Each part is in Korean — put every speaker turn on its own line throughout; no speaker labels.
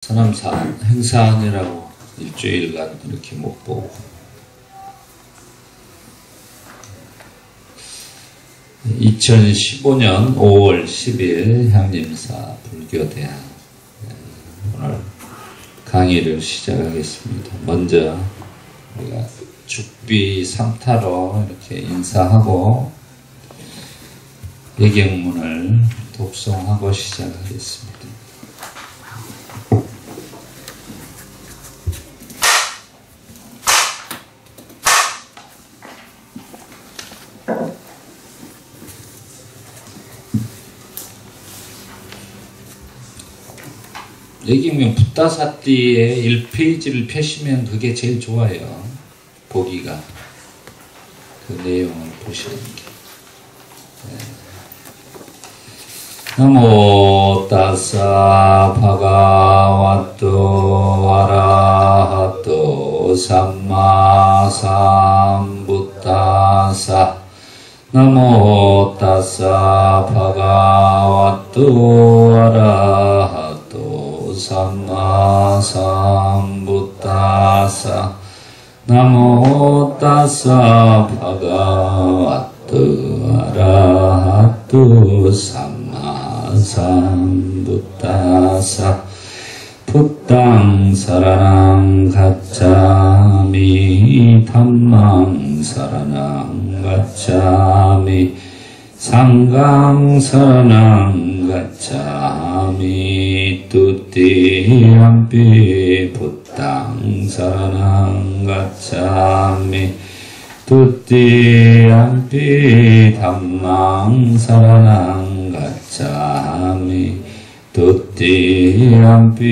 서남사 행사하느라고 일주일간 이렇게 못 보고 2015년 5월 10일 향림사 불교대학 오늘 강의를 시작하겠습니다. 먼저 우리가 죽비 3타로 이렇게 인사하고 예경문을 독송하고 시작하겠습니다. 예경문 붓다사띠에 1페이지를 펴시면 그게 제일 좋아요. 보기가. 그 내용을 보시는 게. 나모 따사 바가와토 아라하토 삼마 삼부타사 나모 따사 바가와토 아라하토 삼마 삼부타사 나모 따사 바가와토 아라하토 삼마 삼부타사 푸땅 사라낭 가짜미 담망 사라낭 가짜미 상강 사라낭 가짜미 뚜띠암피 푸땅 사라낭 가짜미 뚜띠암피 담망 사라낭 가짜미 뚜띠암피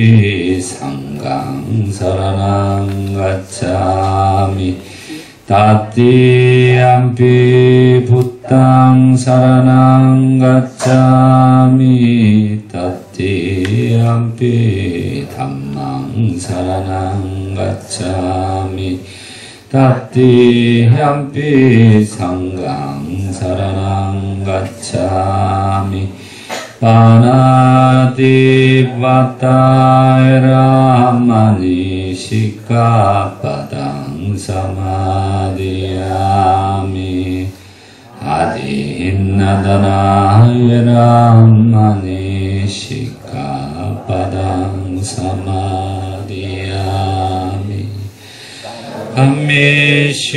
상강 사라낭 가짜미 따띠암피 붓땅 사라낭 가짜미 따띠암피 담망 사라낭 가짜미 따띠암피 상강 사라낭 가짜미 파나디바타에라마니 시카파당 사마디야미 아디나다나에라마니 시카파당 사마디야미 감미슈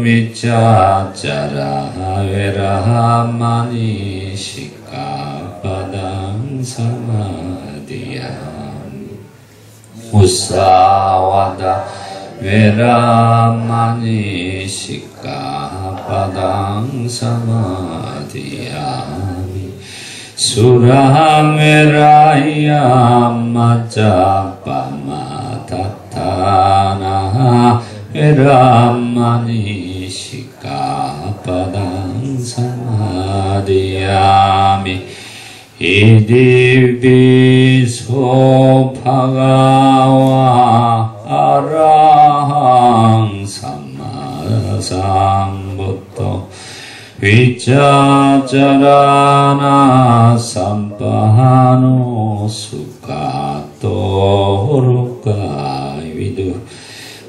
미짜짜라 에라마니 시카파당 사마디야미 무사와다 베라마니 시카파당 사마디야미 수라메라야 마짜빠마타타나 베라마니 시카파당 사마디야미 이디비소 파가와 아라항 삼마삼부토 위짜짜라나 삼파하노 수카토루카 위두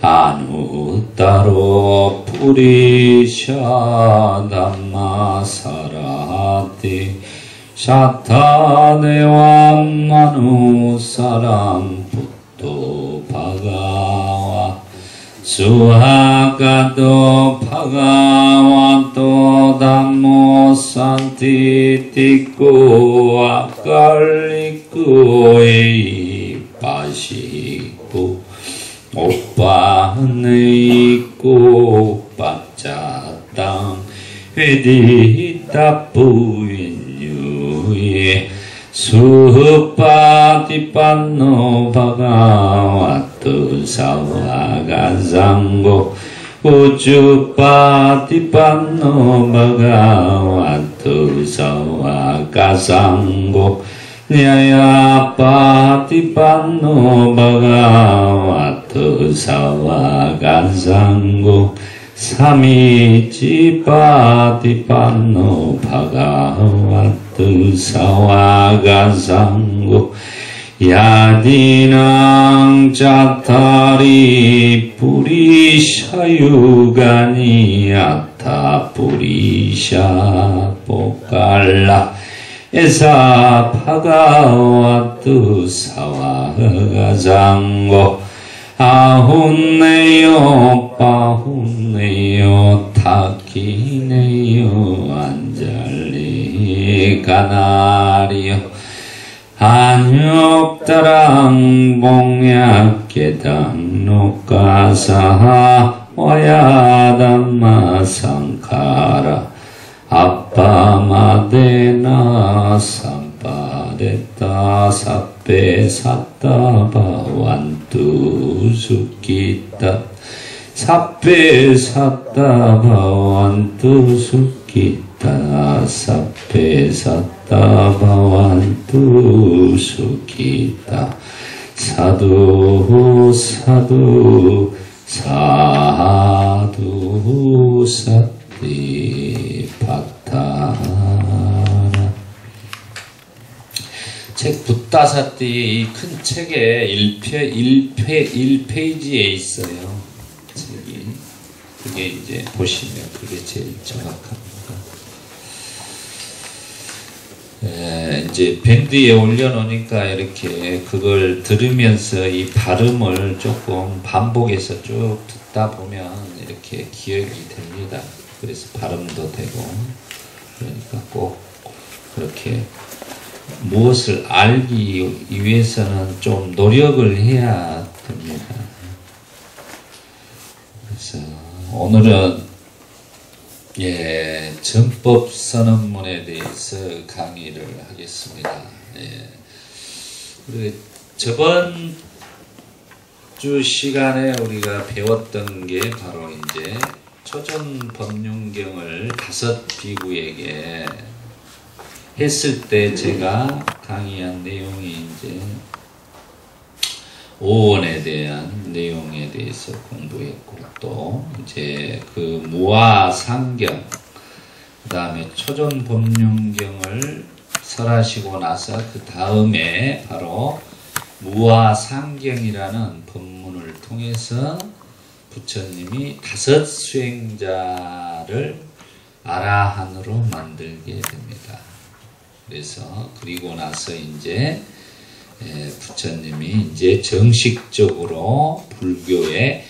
아누따로 purisha dhamma sarati Shattadevam manusaram putto bhagava Suhagato bhagavato dhammo santitiko akaliko eipashiko Oppaneiko pacatang Veditapuinyuye Supatipanno bhagavato savagazango Ujjupatipanno bhagavato savagazango Nyayapatipanno bhagavato savagazango Samicipatipanno bhagavato savagazango 야디낭 짜타리 뿌리샤유가니 아타 뿌리샤 뽀깔라 에사 파가와뚜 사와가장고 아훈네요 빠훈네요 타키네요 안잘리 가나리요 안욕다랑 봉약계당 녹가사하 와야담마 상카라 아빠마데나 삼빠데타 사페 사타바완투 수키타 사페 사타바완투 수키타 사페 사타바완투 수키타 사두 사두 사두 사띠 파타라. 책 붓다사띠 이 큰 책에 1페이지에 있어요. 책이. 그게 이제 보시면 그게 제일 정확합니다. 이제 밴드에 올려놓으니까 이렇게 그걸 들으면서 이 발음을 조금 반복해서 쭉 듣다 보면 이렇게 기억이 됩니다. 그래서 발음도 되고, 그러니까 꼭 그렇게 무엇을 알기 위해서는 좀 노력을 해야 됩니다. 그래서 오늘은 전법 선언문에 대해서 강의를 하겠습니다. 저번 주 시간에 우리가 배웠던 게 바로 이제 초전법륜경을 5 비구에게 했을 때 제가 강의한 내용이 이제 오원에 대한 내용에 대해서 공부했고, 또 이제 그 무아상경, 그 다음에 초전법륜경을 설하시고 나서 그 다음에 바로 무아상경이라는 법문을 통해서 부처님이 5 수행자를 아라한으로 만들게 됩니다. 그래서 그리고 나서 이제 부처님이 이제 정식적으로 불교의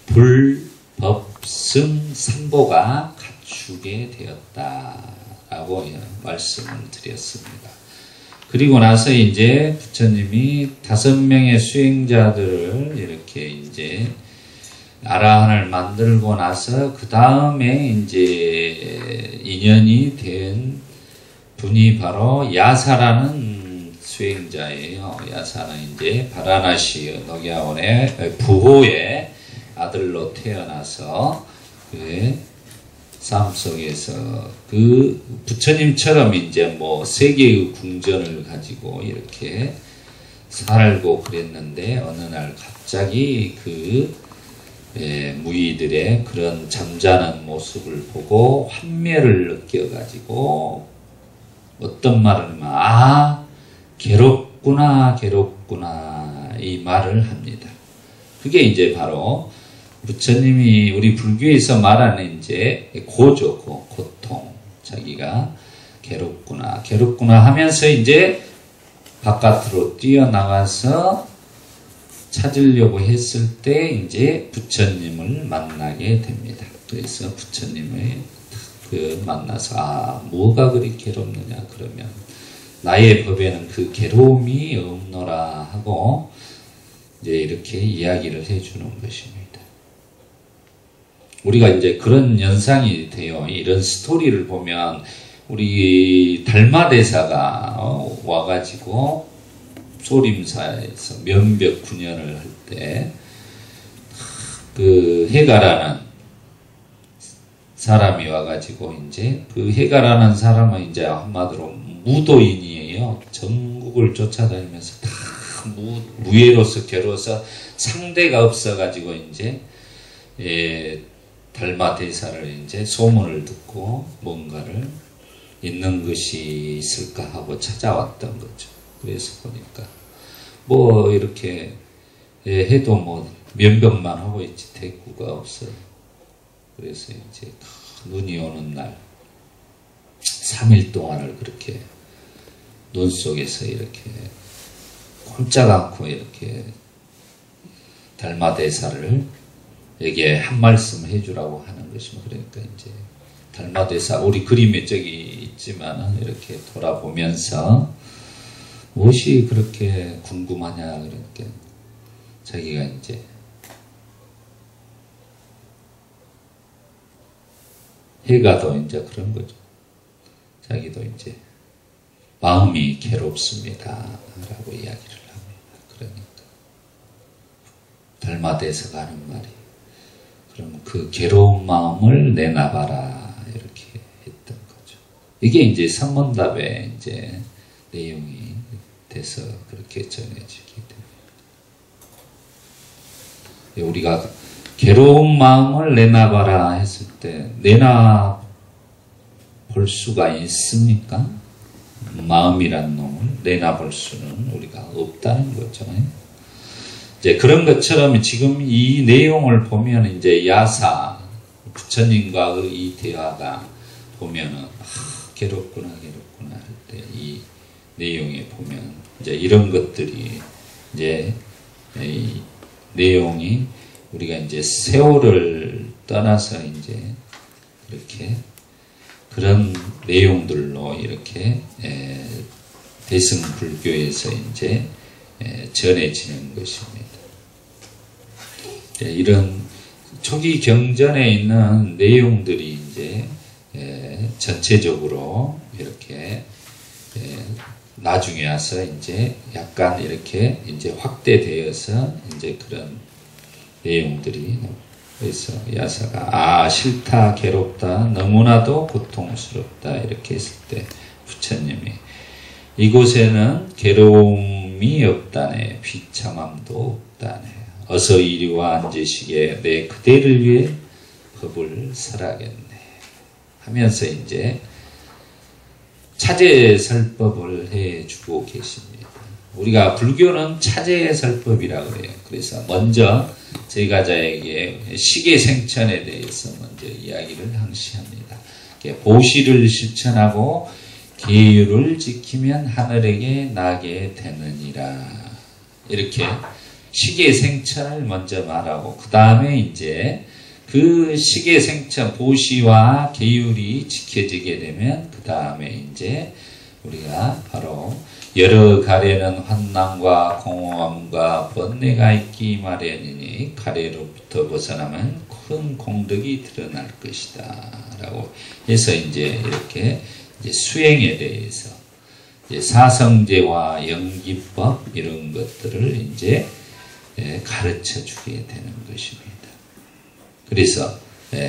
불법승 삼보가 갖추게 되었다라고 말씀을 드렸습니다. 그리고 나서 이제 부처님이 5명의 수행자들을 이렇게 이제 아라한을 만들고 나서 그 다음에 이제 인연이 된 분이 바로 야사라는 수행자예요. 야사는 이제 바라나시 녹야원의 부호의 아들로 태어나서 그 삶 속에서 그 부처님처럼 이제 뭐 세계의 궁전을 가지고 이렇게 살고 그랬는데, 어느 날 갑자기 그 무의들의 그런 잠자는 모습을 보고 환멸을 느껴가지고 어떤 말을 하면 괴롭구나 괴롭구나 이 말을 합니다. 그게 이제 바로 부처님이 우리 불교에서 말하는 이제 고죠. 고통. 자기가 괴롭구나 괴롭구나 하면서 이제 바깥으로 뛰어나가서 찾으려고 했을 때 이제 부처님을 만나게 됩니다. 그래서 부처님을 만나서 뭐가 그리 괴롭느냐 그러면 나의 법에는 그 괴로움이 없노라 하고 이제 이렇게 이야기를 해주는 것입니다. 우리가 이제 그런 연상이 돼요. 이런 스토리를 보면 우리 달마대사가 와가지고 소림사에서 면벽 9년을 할 때 그 해가라는 사람이 와가지고 이제 그 해가라는 사람은 이제 한마디로 무도인이에요. 전국을 쫓아다니면서 다 무예로서 괴로워서 상대가 없어가지고 이제 달마대사를 이제 소문을 듣고 뭔가를 있는 것이 있을까 하고 찾아왔던 거죠. 그래서 보니까 뭐 이렇게 해도 뭐 면벽만 하고 있지 대꾸가 없어요. 그래서 이제 눈이 오는 날 3일 동안을 그렇게 눈 속에서 이렇게 꼼짝 않고 이렇게 달마대사를 여기에 한 말씀 해주라고 하는 것입니다. 그러니까 이제 달마대사 우리 그림에 저기 있지만 이렇게 돌아보면서 무엇이 그렇게 궁금하냐 그러니까 자기가 이제 해가도 이제 그런 거죠. 자기도 이제 마음이 괴롭습니다 라고 이야기를 합니다. 그러니까 달마대사가 하는 말이 그럼 그 괴로운 마음을 내놔봐라 이렇게 했던 거죠. 이게 이제 선문답의 이제 내용이 돼서 그렇게 전해지기 때문에 우리가 괴로운 마음을 내놔봐라 했을 때 내놔 볼 수가 있습니까? 마음이란 놈을 내놔볼 수는 우리가 없다는 거죠. 이제 그런 것처럼 지금 이 내용을 보면 이제 야사 부처님과의 이 대화가 보면은 괴롭구나 할 때 이 내용에 보면 이제 이런 것들이 이제 이 내용이 우리가 이제 세월을 떠나서 이제 이렇게 그런 내용들로 이렇게 대승불교에서 이제 전해지는 것입니다. 이런 초기 경전에 있는 내용들이 이제 전체적으로 이렇게 나중에 와서 이제 약간 이렇게 이제 확대되어서 이제 그런 내용들이 그래서 야사가 싫다 괴롭다 너무나도 고통스럽다 이렇게 했을 때 부처님이 이곳에는 괴로움이 없다네 비참함도 없다네 어서 이리와 앉으시게 내 그대를 위해 법을 설하겠네 하면서 이제 차제설법을 해주고 계십니다. 우리가 불교는 차제설법이라고 그래요. 그래서 먼저 제가자에게 시계생천에 대해서 먼저 이야기를 항시합니다. 보시를 실천하고 계율을 지키면 하늘에게 나게 되느니라. 이렇게 시계생천을 먼저 말하고 그 다음에 이제 그 시계생천 보시와 계율이 지켜지게 되면 그 다음에 이제 우리가 바로 여러 가래는 환난과 공허함과 번뇌가 있기 마련이니 가래로부터 벗어나면 큰 공덕이 드러날 것이다 라고 해서 이제 이렇게 이제 수행에 대해서 이제 사성제와 연기법 이런 것들을 이제 가르쳐 주게 되는 것입니다. 그래서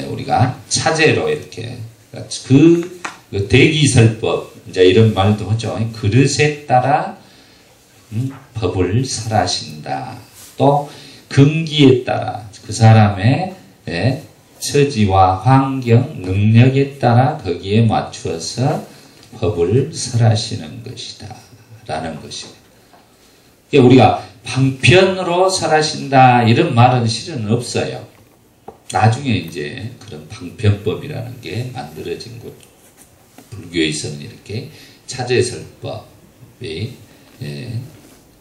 우리가 차제로 이렇게 그 대기설법 이제 이런 말도 하죠. 그릇에 따라 법을 설하신다. 또 근기에 따라 그 사람의 처지와 환경, 능력에 따라 거기에 맞추어서 법을 설하시는 것이다. 라는 것입니다. 우리가 방편으로 설하신다 이런 말은 실은 없어요. 나중에 이제 그런 방편법이라는 게 만들어진 것. 불교에서는 이렇게 차제설법이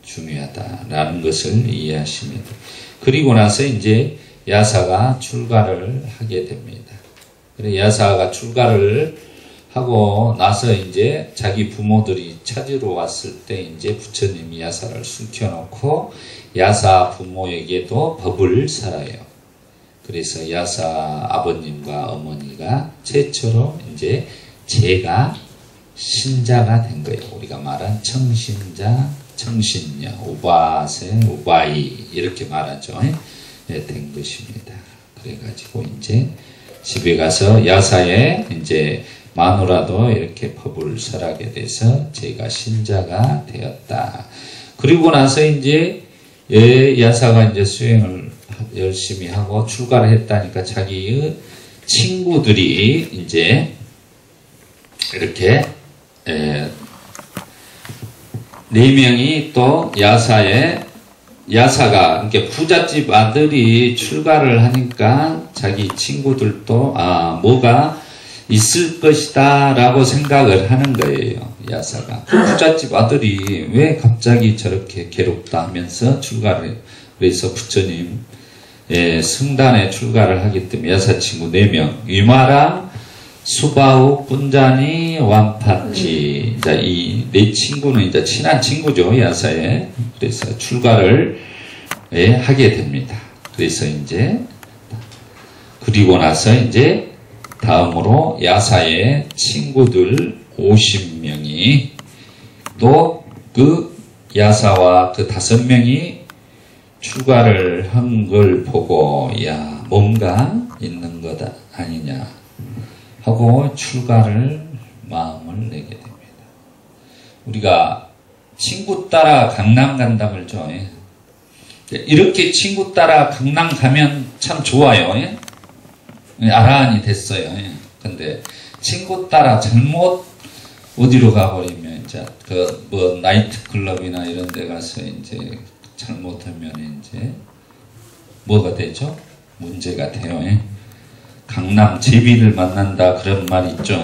중요하다라는 것을 이해하십니다. 그리고 나서 이제 야사가 출가를 하게 됩니다. 그래서 야사가 출가를 하고 나서 이제 자기 부모들이 찾으러 왔을 때 이제 부처님이 야사를 숨겨놓고 야사 부모에게도 법을 설해요. 그래서 야사 아버님과 어머니가 최초로 이제 제가 신자가 된 거예요. 우리가 말한 청신자, 청신녀, 우바생, 우바이 이렇게 말하죠. 된 것입니다. 그래가지고 이제 집에 가서 야사에 이제 마누라도 이렇게 법을 설하게 돼서 제가 신자가 되었다. 그리고 나서 이제 야사가 이제 수행을 열심히 하고 출가를 했다니까 자기의 친구들이 이제 이렇게 4명이 또 야사가, 그러니까 부잣집 아들이 출가를 하니까 자기 친구들도, 뭐가 있을 것이다 라고 생각을 하는 거예요. 야사가. 부잣집 아들이 왜 갑자기 저렇게 괴롭다 하면서 출가를, 그래서 부처님, 성단에 출가를 하기 때문에 야사 친구 4명, 위마라, 수바우, 분자니, 완파티. 자, 이 4친구는 이제 친한 친구죠, 야사에. 그래서 출가를 하게 됩니다. 그래서 이제, 그리고 나서 이제, 다음으로 야사의 친구들 50명이 또 그 야사와 그 5명이 출가를 한 걸 보고, 야, 뭔가 있는 거다, 아니냐 하고 출가를 마음을 내게 됩니다. 우리가 친구 따라 강남 간다 그러죠. 이렇게 친구 따라 강남 가면 참 좋아요. 아라한이 됐어요. 근데 친구 따라 잘못 어디로 가버리면 이제 그 나이트 클럽이나 이런 데 가서 이제 잘못하면 이제 뭐가 되죠? 문제가 돼요. 강남 제비를 만난다 그런 말 있죠.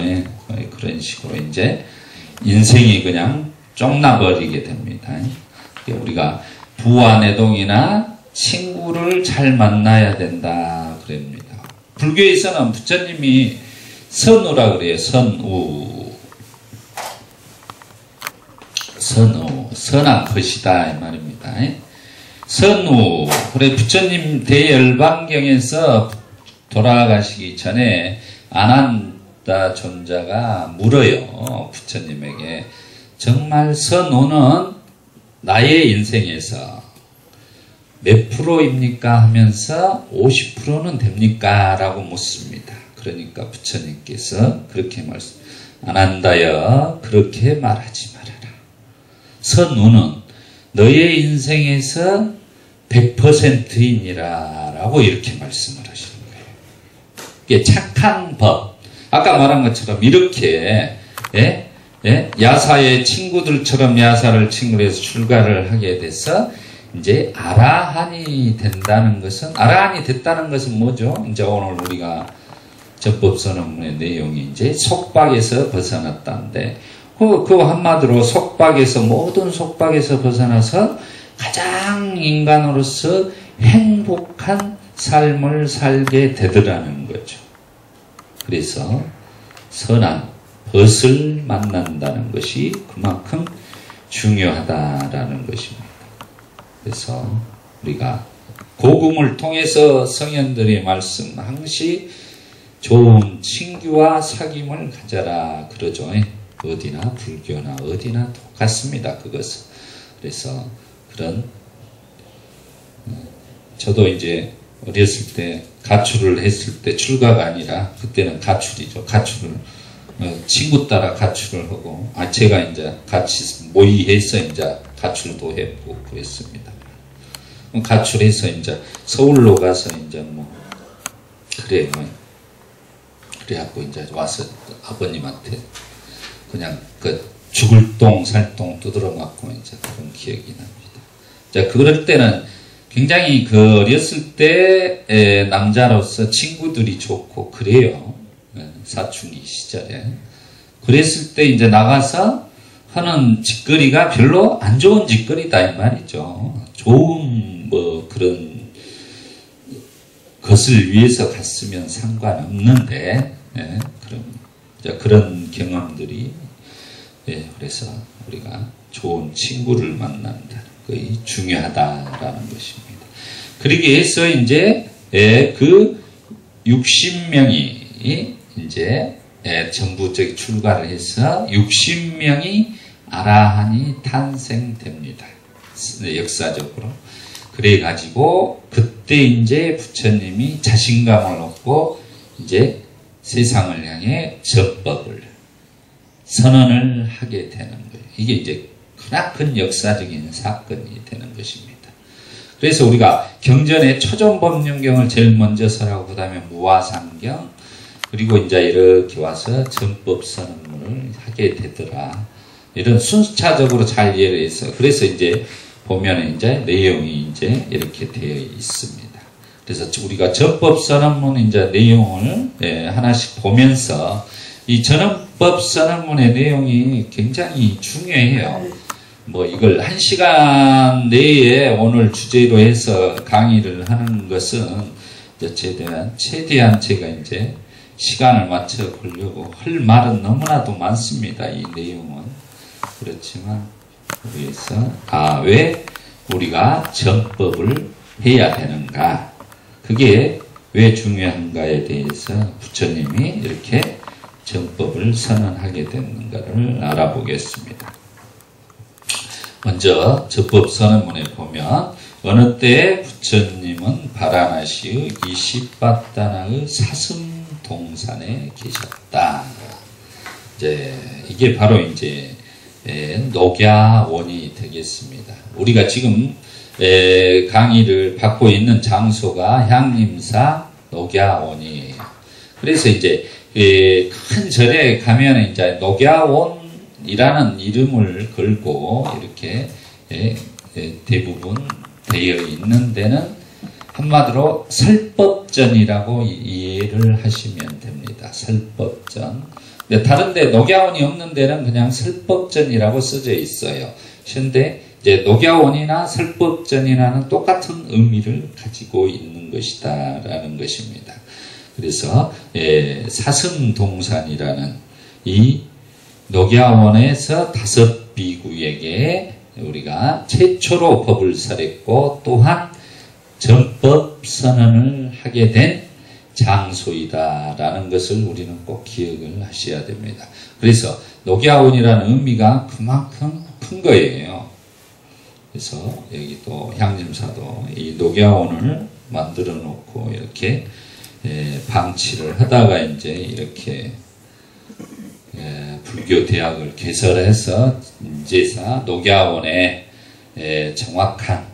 그런 식으로 이제 인생이 그냥 쫑나버리게 됩니다. 우리가 부와내동이나 친구를 잘 만나야 된다 그럽니다. 불교에서는 부처님이 선우라 그래요. 선우, 선한 것이다 이 말입니다. 선우, 그래 부처님 대열반경에서 돌아가시기 전에 아난다 존자가 물어요. 부처님에게 정말 선우는 나의 인생에서 몇 프로입니까 하면서 50%는 됩니까? 라고 묻습니다. 그러니까 부처님께서 그렇게 아난다여 그렇게 말하지 말아라. 선우는 너의 인생에서 100%이니라 라고 이렇게 말씀을 하시는 거예요. 이게 착한 법. 아까 말한 것처럼 이렇게 야사의 친구들처럼 야사를 친구로 해서 출가를 하게 돼서 이제 아라한이 된다는 것은, 아라한이 됐다는 것은 뭐죠? 이제 오늘 우리가 전법선언문의 내용이 이제 속박에서 벗어났다는데, 그 한마디로 속박에서, 모든 속박에서 벗어나서 가장 인간으로서 행복한 삶을 살게 되더라는 거죠. 그래서 선한 벗을 만난다는 것이 그만큼 중요하다라는 것입니다. 그래서 우리가 고금을 통해서 성현들의 말씀 항시 좋은 친구와 사귐을 가져라 그러죠. 어디나 불교나 어디나 똑같습니다. 그것은. 그래서 그런 저도 이제 어렸을 때 가출을 했을 때 출가가 아니라 그때는 가출이죠. 가출을 친구 따라 가출을 하고 제가 이제 같이 모의해서 이제 가출도 했고 그랬습니다. 가출해서 이제 서울로 가서 이제 뭐 그래요. 그래갖고 이제 와서 아버님한테 그냥 그 죽을 똥 살똥 두드러 맞고 이제 그런 기억이 납니다. 자, 그럴 때는 굉장히 그 어렸을 때 남자로서 친구들이 좋고 그래요. 사춘기 시절에. 그랬을 때 이제 나가서 하는 짓거리가 별로 안 좋은 짓거리다 이 말이죠. 좋은 뭐 그런 것을 위해서 갔으면 상관없는데 그런 경험들이 그래서 우리가 좋은 친구를 만난다는 것이 중요하다라는 것입니다. 그러기 위해서 이제 그 60명이 이제 전부 저기 출가를 해서 60명이 아라한이 탄생됩니다. 역사적으로. 그래가지고 그때 이제 부처님이 자신감을 얻고 이제 세상을 향해 전법을 선언을 하게 되는 거예요. 이게 이제 크나큰 역사적인 사건이 되는 것입니다. 그래서 우리가 경전에 초전법륜경을 제일 먼저 설하고 그 다음에 무화상경 그리고 이제 이렇게 와서 전법선언문을 하게 되더라. 이런 순차적으로 잘 이해를 해서 그래서 이제 보면 이제 내용이 이제 이렇게 되어 있습니다. 그래서 우리가 전법선언문 이제 내용을 하나씩 보면서 이 전법선언문의 내용이 굉장히 중요해요. 뭐 이걸 1시간 내에 오늘 주제로 해서 강의를 하는 것은 이제 최대한 제가 이제 시간을 맞춰 보려고 할 말은 너무나도 많습니다. 이 내용은. 그렇지만 위해서 왜 우리가 전법을 해야 되는가, 그게 왜 중요한가에 대해서 부처님이 이렇게 전법을 선언하게 됐는가를 알아보겠습니다. 먼저 전법 선언문에 보면 어느 때 부처님은 바라나시의 20바다나의 사슴동산에 계셨다. 이제 이게 바로 이제 녹야원이 되겠습니다. 우리가 지금 강의를 받고 있는 장소가 향림사 녹야원이에요. 그래서 이제 큰 절에 가면 이제 녹야원이라는 이름을 걸고 이렇게 대부분 되어 있는 데는 한마디로 설법전이라고 이해를 하시면 됩니다. 설법전. 다른데 녹야원이 없는 데는 그냥 설법전이라고 써져 있어요. 그런데 이제 녹야원이나 설법전이라는 똑같은 의미를 가지고 있는 것이다라는 것입니다. 그래서 사슴동산이라는 이 녹야원에서 5비구에게 우리가 최초로 법을 설했고 또한 전법 선언을 하게 된 장소이다라는 것을 우리는 꼭 기억을 하셔야 됩니다. 그래서 녹야원이라는 의미가 그만큼 큰 거예요. 그래서 여기 또 향림사도 이 녹야원을 만들어 놓고 이렇게 방치를 하다가 이제 이렇게 불교 대학을 개설해서 인제사 녹야원의 정확한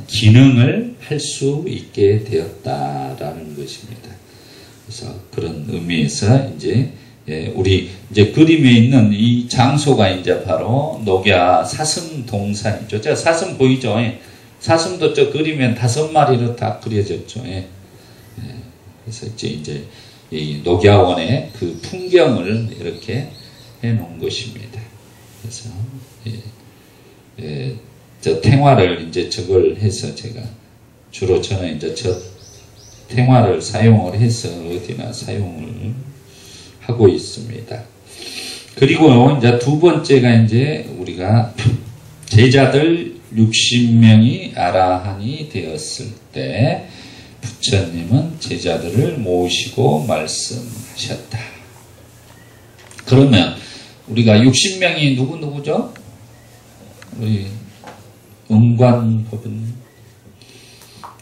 기능을 할 수 있게 되었다라는 것입니다. 그래서 그런 의미에서 이제 우리 이제 그림에 있는 이 장소가 이제 바로 녹야 사슴동산이죠. 저 사슴 보이죠? 사슴도 저 그림엔 5마리로 다 그려졌죠. 그래서 이제 이 녹야원의 그 풍경을 이렇게 해 놓은 것입니다. 그래서 저 탱화를 이제 저걸 해서 제가 주로 저는 이제 저 탱화를 사용을 해서 어디나 사용을 하고 있습니다. 그리고 이제 두 번째가 이제 우리가 제자들 60명이 아라한이 되었을 때 부처님은 제자들을 모시고 말씀하셨다. 그러면 우리가 60명이 누구죠? 우리 응관법은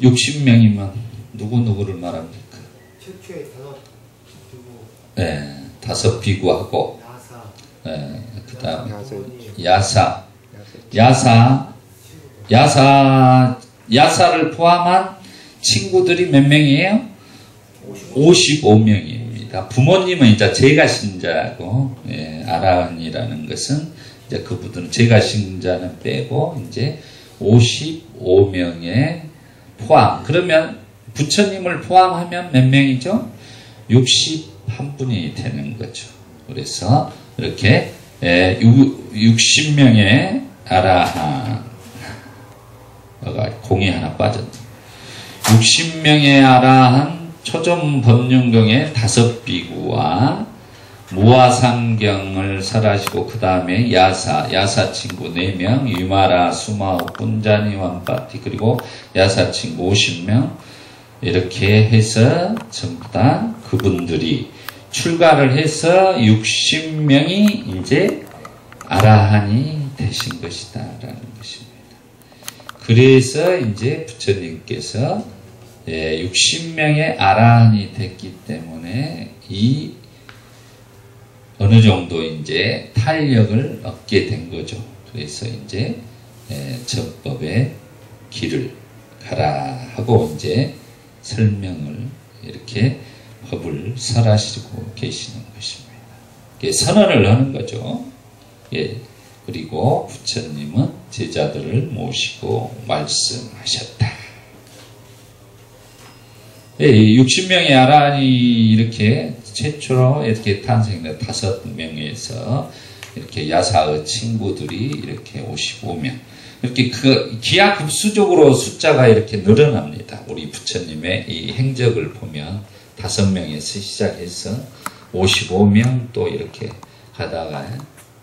60명이면 누구를 말합니까?
최초의 5비구.
네, 5비구하고 그 다음 야사를 포함한 친구들이 몇 명이에요? 55명입니다. 부모님은 이제 제가신자고 아라한이라는 것은 이제 그분들은 제가신자는 빼고 이제 55명의 포함. 그러면 부처님을 포함하면 몇 명이죠? 61분이 되는 거죠. 그래서 이렇게 60명의 아라한, 공이 하나 빠졌네. 60명의 아라한 초점법륜경의 5비구와 무아상경을 설하시고 그 다음에 야사 친구 4명, 유마라, 수마오, 분자니, 완파티 그리고 야사 친구 50명 이렇게 해서 전부 다 그분들이 출가를 해서 60명이 이제 아라한이 되신 것이다 라는 것입니다. 그래서 이제 부처님께서 60명의 아라한이 됐기 때문에 이 어느 정도 이제 탄력을 얻게 된 거죠. 그래서 이제 전법의 길을 가라 하고 이제 설명을 이렇게 법을 설하시고 계시는 것입니다. 선언을 하는 거죠. 그리고 부처님은 제자들을 모시고 말씀하셨다. 60명의 아라한이 이렇게 최초로 이렇게 탄생된 5명에서 이렇게 야사의 친구들이 이렇게 55명. 이렇게 그 기하급수적으로 숫자가 이렇게 늘어납니다. 우리 부처님의 이 행적을 보면 5명에서 시작해서 55명 또 이렇게 가다가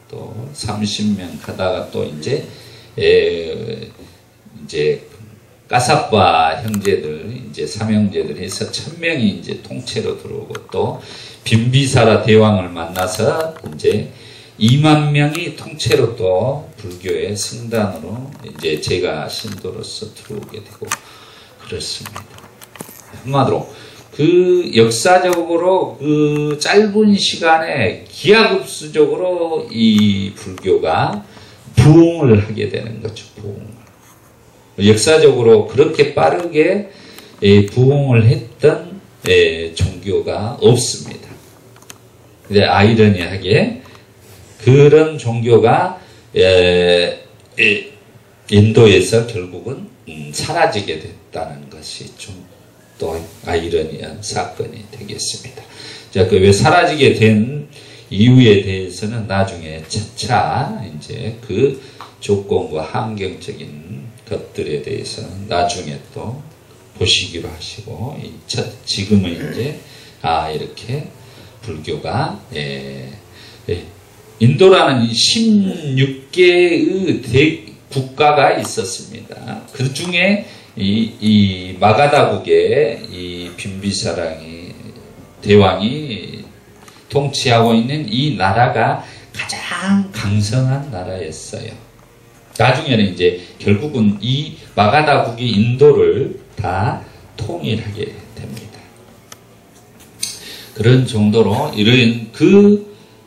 또 30명 가다가 또 이제 까사빠 형제들, 이제 삼형제들 해서 1000명이 이제 통째로 들어오고 또 빈비사라 대왕을 만나서 이제 2만 명이 통째로 또 불교의 승단으로 이제 제가 신도로서 들어오게 되고 그렇습니다. 한마디로 그 역사적으로 그 짧은 시간에 기하급수적으로 이 불교가 부흥을 하게 되는 거죠. 부흥을. 역사적으로 그렇게 빠르게 부흥을 했던 종교가 없습니다. 근데 아이러니하게 그런 종교가 인도에서 결국은 사라지게 됐다는 것이 좀 또 아이러니한 사건이 되겠습니다. 자, 그 왜 사라지게 된 이유에 대해서는 나중에 차차 이제 그 조건과 환경적인 것들에 대해서는 나중에 또 보시기로 하시고, 지금은 이제 이렇게 불교가 인도라는 16개의 국가가 있었습니다. 그 중에 이 마가다국의 이 빈비사랑이 대왕이 통치하고 있는 이 나라가 가장 강성한 나라였어요. 나중에는 이제 결국은 이 마가다국이 인도를 다 통일하게 됩니다. 그런 정도로 이런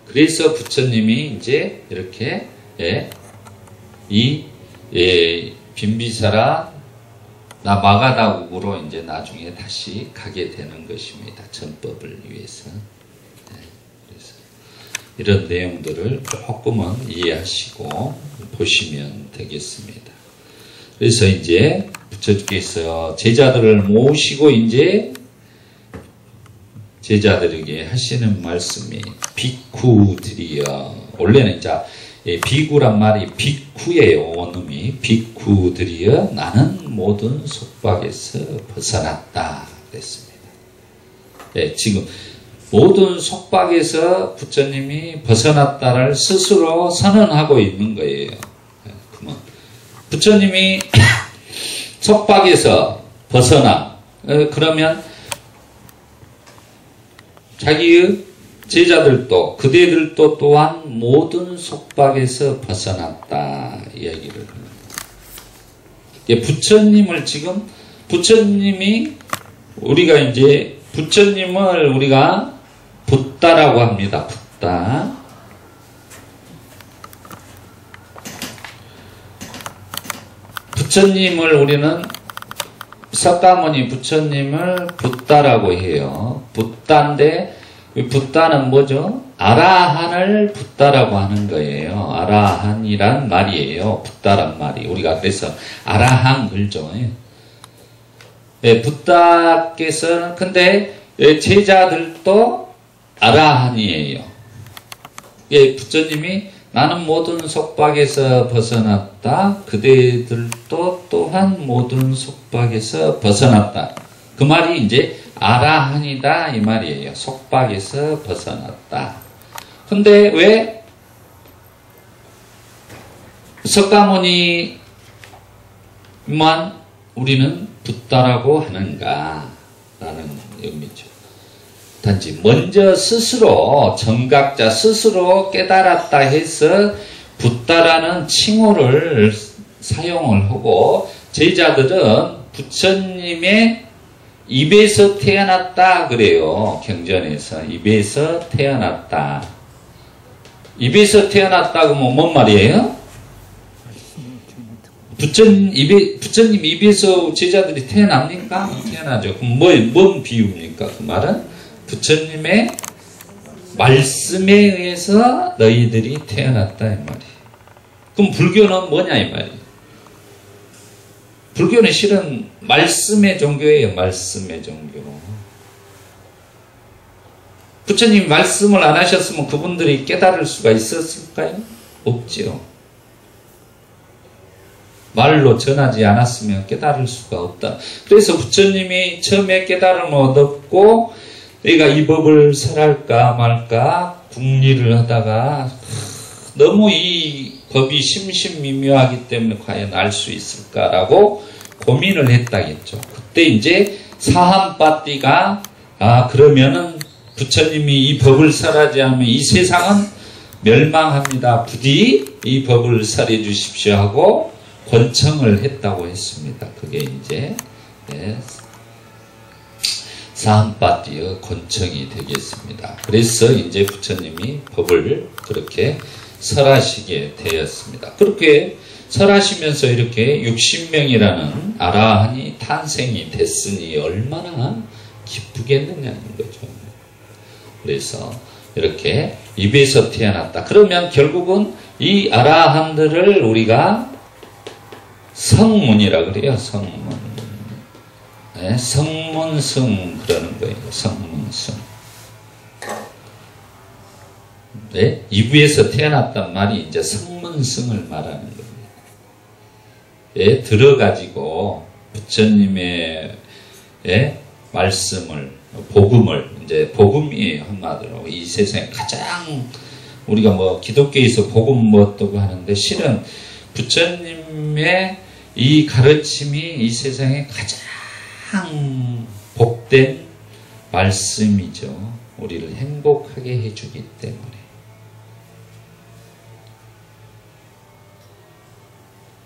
그래서 부처님이 이제 이렇게 빈비사라 마가다국으로 이제 나중에 다시 가게 되는 것입니다. 전법을 위해서. 그래서 이런 내용들을 조금은 이해하시고 보시면 되겠습니다. 그래서 이제 부처님께서 제자들을 모시고 이제 제자들에게 하시는 말씀이 비쿠들이여. 원래는 이제 비구란 말이 비쿠예요. 원음이 비쿠들이여 나는 모든 속박에서 벗어났다 그랬습니다. 지금 모든 속박에서 부처님이 벗어났다를 스스로 선언하고 있는 거예요. 그러면 부처님이 속박에서 벗어나 그러면 자기의 제자들도 그대들도 또한 모든 속박에서 벗어났다 이야기를 합니다. 부처님을 지금 부처님이 우리가 이제 부처님을 우리가 붓다라고 합니다. 붓다. 부처님을 우리는 석가모니 부처님을 붓다라고 해요. 붓다인데 붓다는 뭐죠? 아라한을 붓다라고 하는 거예요. 아라한이란 말이에요. 붓다란 말이. 우리가 그래서 아라한 글죠. 붓다께서는 근데 제자들도 아라한이에요. 부처님이 나는 모든 속박에서 벗어났다. 그대들도 또한 모든 속박에서 벗어났다. 그 말이 이제 아라한이다 이 말이에요. 속박에서 벗어났다. 근데 왜 석가모니만 우리는 붓다라고 하는가 라는 의미죠. 단지 먼저 스스로 정각자 스스로 깨달았다 해서 붓다라는 칭호를 사용을 하고 제자들은 부처님의 입에서 태어났다 그래요. 경전에서 입에서 태어났다. 입에서 태어났다 그러면 뭔 말이에요? 부처님 입에서 제자들이 태어납니까? 태어나죠. 그럼 뭔 비유입니까? 그 말은 부처님의 말씀에 의해서 너희들이 태어났다 이 말이에요. 그럼 불교는 뭐냐 이 말이에요. 불교는 실은 말씀의 종교예요. 말씀의 종교. 부처님이 말씀을 안 하셨으면 그분들이 깨달을 수가 있었을까요? 없지요. 말로 전하지 않았으면 깨달을 수가 없다. 그래서 부처님이 처음에 깨달음을 얻었고 내가 이 법을 설할까 말까 궁리를 하다가 너무 이 법이 심신미묘하기 때문에 과연 알 수 있을까라고 고민을 했다겠죠. 그때 이제 사함빠띠가 그러면은 부처님이 이 법을 설하지 않으면 이 세상은 멸망합니다. 부디 이 법을 설해 주십시오 하고 권청을 했다고 했습니다. 그게 이제 사함빠띠의 권청이 되겠습니다. 그래서 이제 부처님이 법을 그렇게 설하시게 되었습니다. 그렇게 설하시면서 이렇게 60명이라는 아라한이 탄생이 됐으니 얼마나 기쁘겠느냐는 거죠. 그래서 이렇게 입에서 태어났다. 그러면 결국은 이 아라한들을 우리가 성문이라 그래요. 성문. 네, 성문승 그러는 거예요. 성문승. 네, 이부에서 태어났단 말이 이제 성문승을 말하는 겁니다. 예, 들어가지고 부처님의 말씀을, 복음을, 이제 복음이에요. 한마디로. 이 세상에 가장 우리가 뭐 기독교에서 복음 뭐 어떠고 하는데 실은 부처님의 이 가르침이 이 세상에 가장 복된 말씀이죠. 우리를 행복하게 해주기 때문에.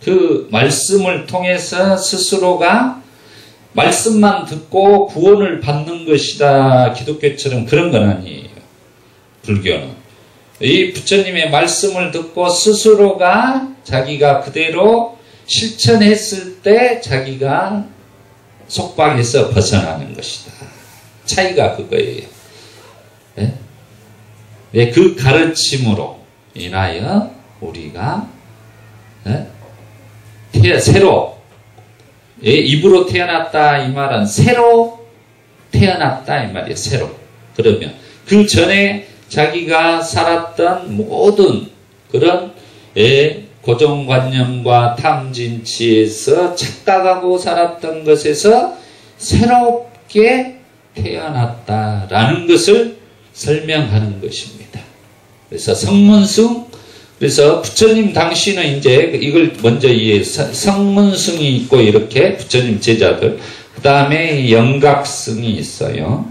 그 말씀을 통해서 스스로가 말씀만 듣고 구원을 받는 것이다. 기독교처럼 그런 건 아니에요. 불교는. 이 부처님의 말씀을 듣고 스스로가 자기가 그대로 실천했을 때 자기가 속박에서 벗어나는 것이다. 차이가 그거예요. 네? 그 가르침으로 인하여 우리가 새로 입으로 태어났다 이 말은 새로 태어났다 이 말이에요. 새로. 그러면 그 전에 자기가 살았던 모든 그런 고정관념과 탐진치에서 착각하고 살았던 것에서 새롭게 태어났다라는 것을 설명하는 것입니다. 그래서 성문승, 그래서 부처님 당시는 이제 이걸 먼저 이해해. 성문승이 있고 이렇게 부처님 제자들. 그 다음에 영각승이 있어요.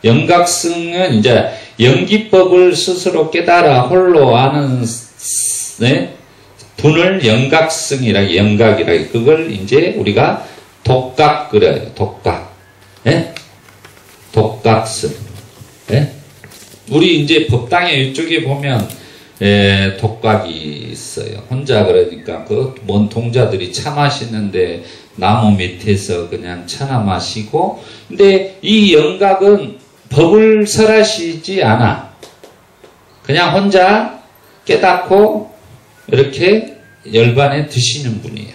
영각승은 이제 영기법을 스스로 깨달아 홀로 아는 분을 영각승이라, 영각이라. 그걸 이제 우리가 독각 그래요. 독각. 독각승. 우리 이제 법당에 이쪽에 보면 독각이 있어요. 혼자 그러니까 그 먼 동자들이 차 마시는데 나무 밑에서 그냥 차나 마시고, 근데 이 영각은 법을 설하시지 않아. 그냥 혼자 깨닫고 이렇게 열반에 드시는 분이에요.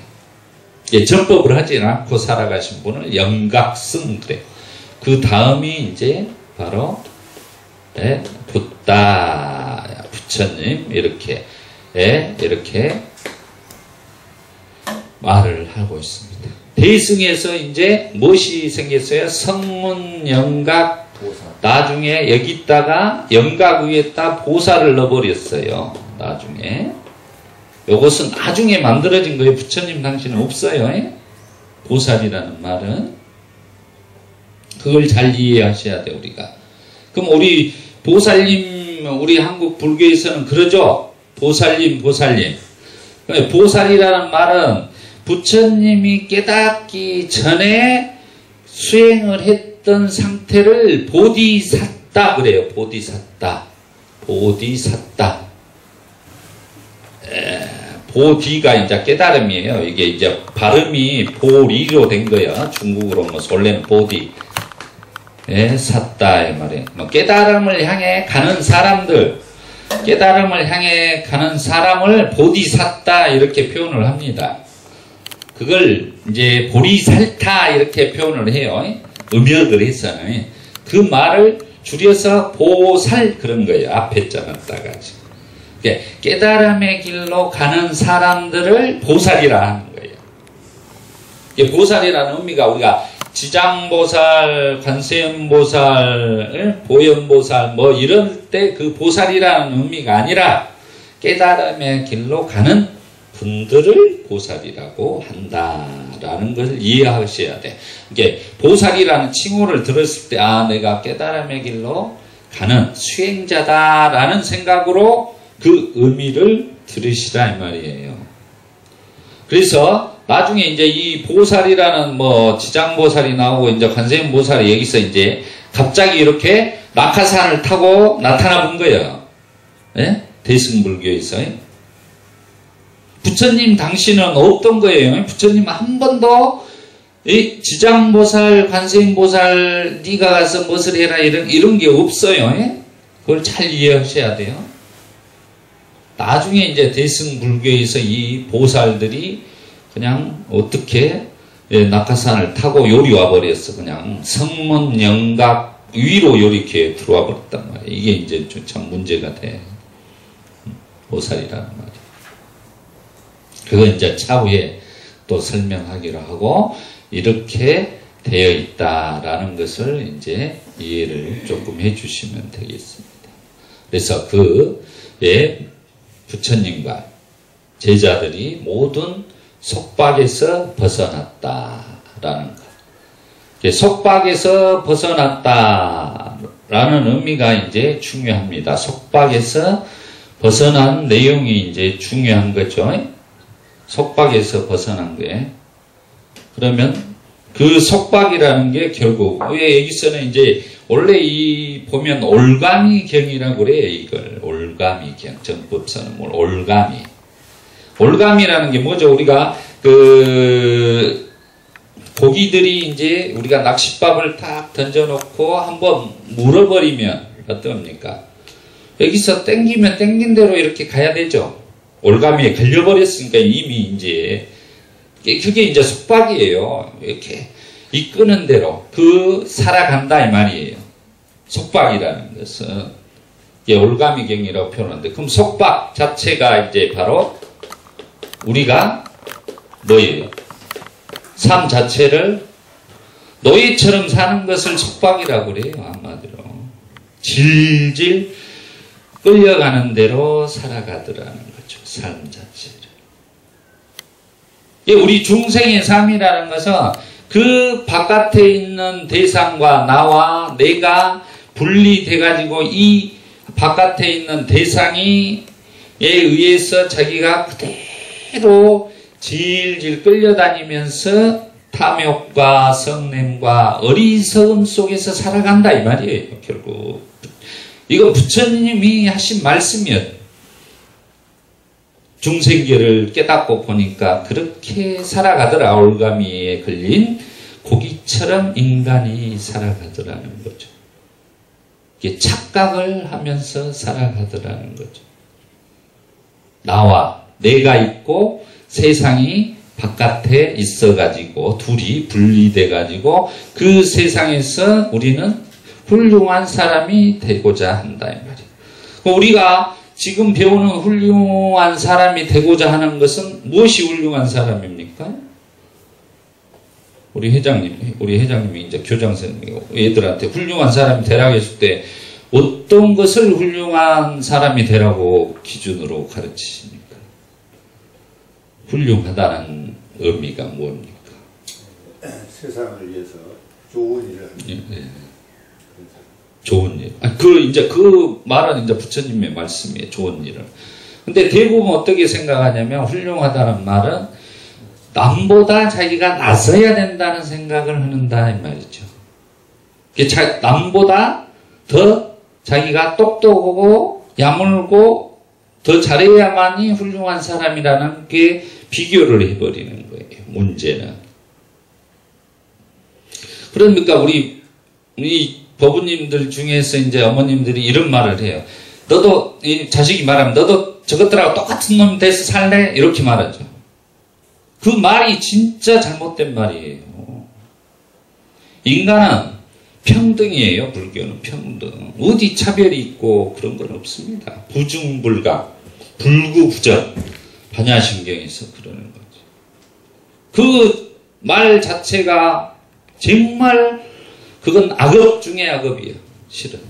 전법을 하지 않고 살아가신 분을 영각승 그래요. 그 다음이 이제 바로 붓다, 부처님 이렇게 말을 하고 있습니다. 대승에서 이제 무엇이 생겼어요? 성문, 영각, 나중에 여기다가 영각 위에다 보살을 넣어버렸어요. 나중에. 요것은 나중에 만들어진 거예요. 부처님 당시는 없어요. 보살이라는 말은. 그걸 잘 이해하셔야 돼요, 우리가. 그럼 우리 보살님, 우리 한국 불교에서는 그러죠? 보살님, 보살님. 보살이라는 말은 부처님이 깨닫기 전에 수행을 했던 상태를 보디사tta 그래요. 보디사tta. 보디사tta. 보디가 이제 깨달음이에요. 이게 이제 발음이 보리로 된 거야. 중국어로 뭐 원래는 보디. 샀다 이 말이에요. 뭐 깨달음을 향해 가는 사람들. 깨달음을 향해 가는 사람을 보디사tta 이렇게 표현을 합니다. 그걸 이제 보리살타 이렇게 표현을 해요. 음역을 해서는. 그 말을 줄여서 보살 그런 거예요. 앞에 자는 따가지고. 깨달음의 길로 가는 사람들을 보살이라 하는 거예요. 보살이라는 의미가 우리가 지장보살, 관세음보살, 보현보살 뭐 이럴 때 그 보살이라는 의미가 아니라 깨달음의 길로 가는 분들을 보살이라고 한다라는 것을 이해하셔야 돼. 이게 보살이라는 칭호를 들었을 때 아 내가 깨달음의 길로 가는 수행자다라는 생각으로 그 의미를 들으시라 이 말이에요. 그래서 나중에 이제 이 보살이라는 뭐 지장보살이 나오고 이제 관세음보살이 여기서 이제 갑자기 이렇게 낙하산을 타고 나타나 본 거예요. 예? 대승불교에서. 부처님 당시는 없던 거예요. 부처님 한 번도 이 지장보살, 관세음보살 네가 가서 무엇을 해라 이런 게 없어요. 예? 그걸 잘 이해하셔야 돼요. 나중에 이제 대승불교에서 이 보살들이 그냥 어떻게 낙하산을 타고 요리 와버렸어. 그냥 성문 영각 위로 요렇게 들어와 버렸단 말이에요. 이게 이제 참 문제가 돼. 보살이라는 말이에요. 그거 이제 차후에 또 설명하기로 하고 이렇게 되어 있다라는 것을 이제 이해를 조금 해주시면 되겠습니다. 그래서 부처님과 제자들이 모든 속박에서 벗어났다라는 것. 속박에서 벗어났다라는 의미가 이제 중요합니다. 속박에서 벗어난 내용이 이제 중요한 거죠. 속박에서 벗어난 거예요. 그러면 그 속박이라는 게 결국 왜 여기서는 이제 원래 이 보면 올가미경이라고 그래요. 이걸 올가미경 정법서는 뭘 올가미. 올가미라는 게 뭐죠? 우리가 고기들이 이제 우리가 낚싯밥을 탁 던져놓고 한번 물어버리면 어떡합니까? 여기서 땡기면 땡긴 대로 이렇게 가야 되죠. 올가미에 걸려버렸으니까 이미 이제 그게 이제 속박이에요. 이렇게 이끄는 대로 살아간다 이 말이에요. 속박이라는 것은 이게 올가미경이라고 표현하는데 그럼 속박 자체가 이제 바로 우리가 뭐예요? 삶 자체를 노예처럼 사는 것을 속박이라고 그래요. 한마디로 질질 끌려가는 대로 살아가더라는 거죠. 삶 자체를. 우리 중생의 삶이라는 것은 그 바깥에 있는 대상과 나와 내가 분리돼가지고 이 바깥에 있는 대상에 의해서 자기가 그대로 질질 끌려다니면서 탐욕과 성냄과 어리석음 속에서 살아간다 이 말이에요. 결국 이거 부처님이 하신 말씀이었. 중생계를 깨닫고 보니까 그렇게 살아가더라. 올가미에 걸린 고기처럼 인간이 살아가더라는 거죠. 이게 착각을 하면서 살아가더라는 거죠. 나와 내가 있고 세상이 바깥에 있어가지고 둘이 분리돼가지고 그 세상에서 우리는 훌륭한 사람이 되고자 한다 이 말이에요. 우리가 지금 배우는 훌륭한 사람이 되고자 하는 것은 무엇이 훌륭한 사람입니까? 우리 회장님이 이제 교장 선생님이 애들한테 훌륭한 사람이 되라고 했을 때 어떤 것을 훌륭한 사람이 되라고 기준으로 가르치십니까? 훌륭하다는 의미가 뭡니까?
세상을 위해서 좋은 일을 하는
네. 좋은 일. 그 말은 이제 부처님의 말씀이에요. 좋은 일을. 근데 대부분 어떻게 생각하냐면 훌륭하다는 말은 남보다 자기가 나서야 된다는 생각을 하는다 이 말이죠. 남보다 더 자기가 똑똑하고 야물고 더 잘해야만이 훌륭한 사람이라는 게 비교를 해버리는 거예요. 문제는. 그러니까 우리 법부님들 중에서 이제 어머님들이 이런 말을 해요. 너도, 이 자식이 말하면 너도 저것들하고 똑같은 놈 돼서 살래? 이렇게 말하죠. 그 말이 진짜 잘못된 말이에요. 인간은 평등이에요. 불교는 평등. 어디 차별이 있고 그런 건 없습니다. 부중불각, 불구부전, 반야신경에서 그러는 거죠. 그 말 자체가 정말 그건 악업 중에 악업이에요. 실은.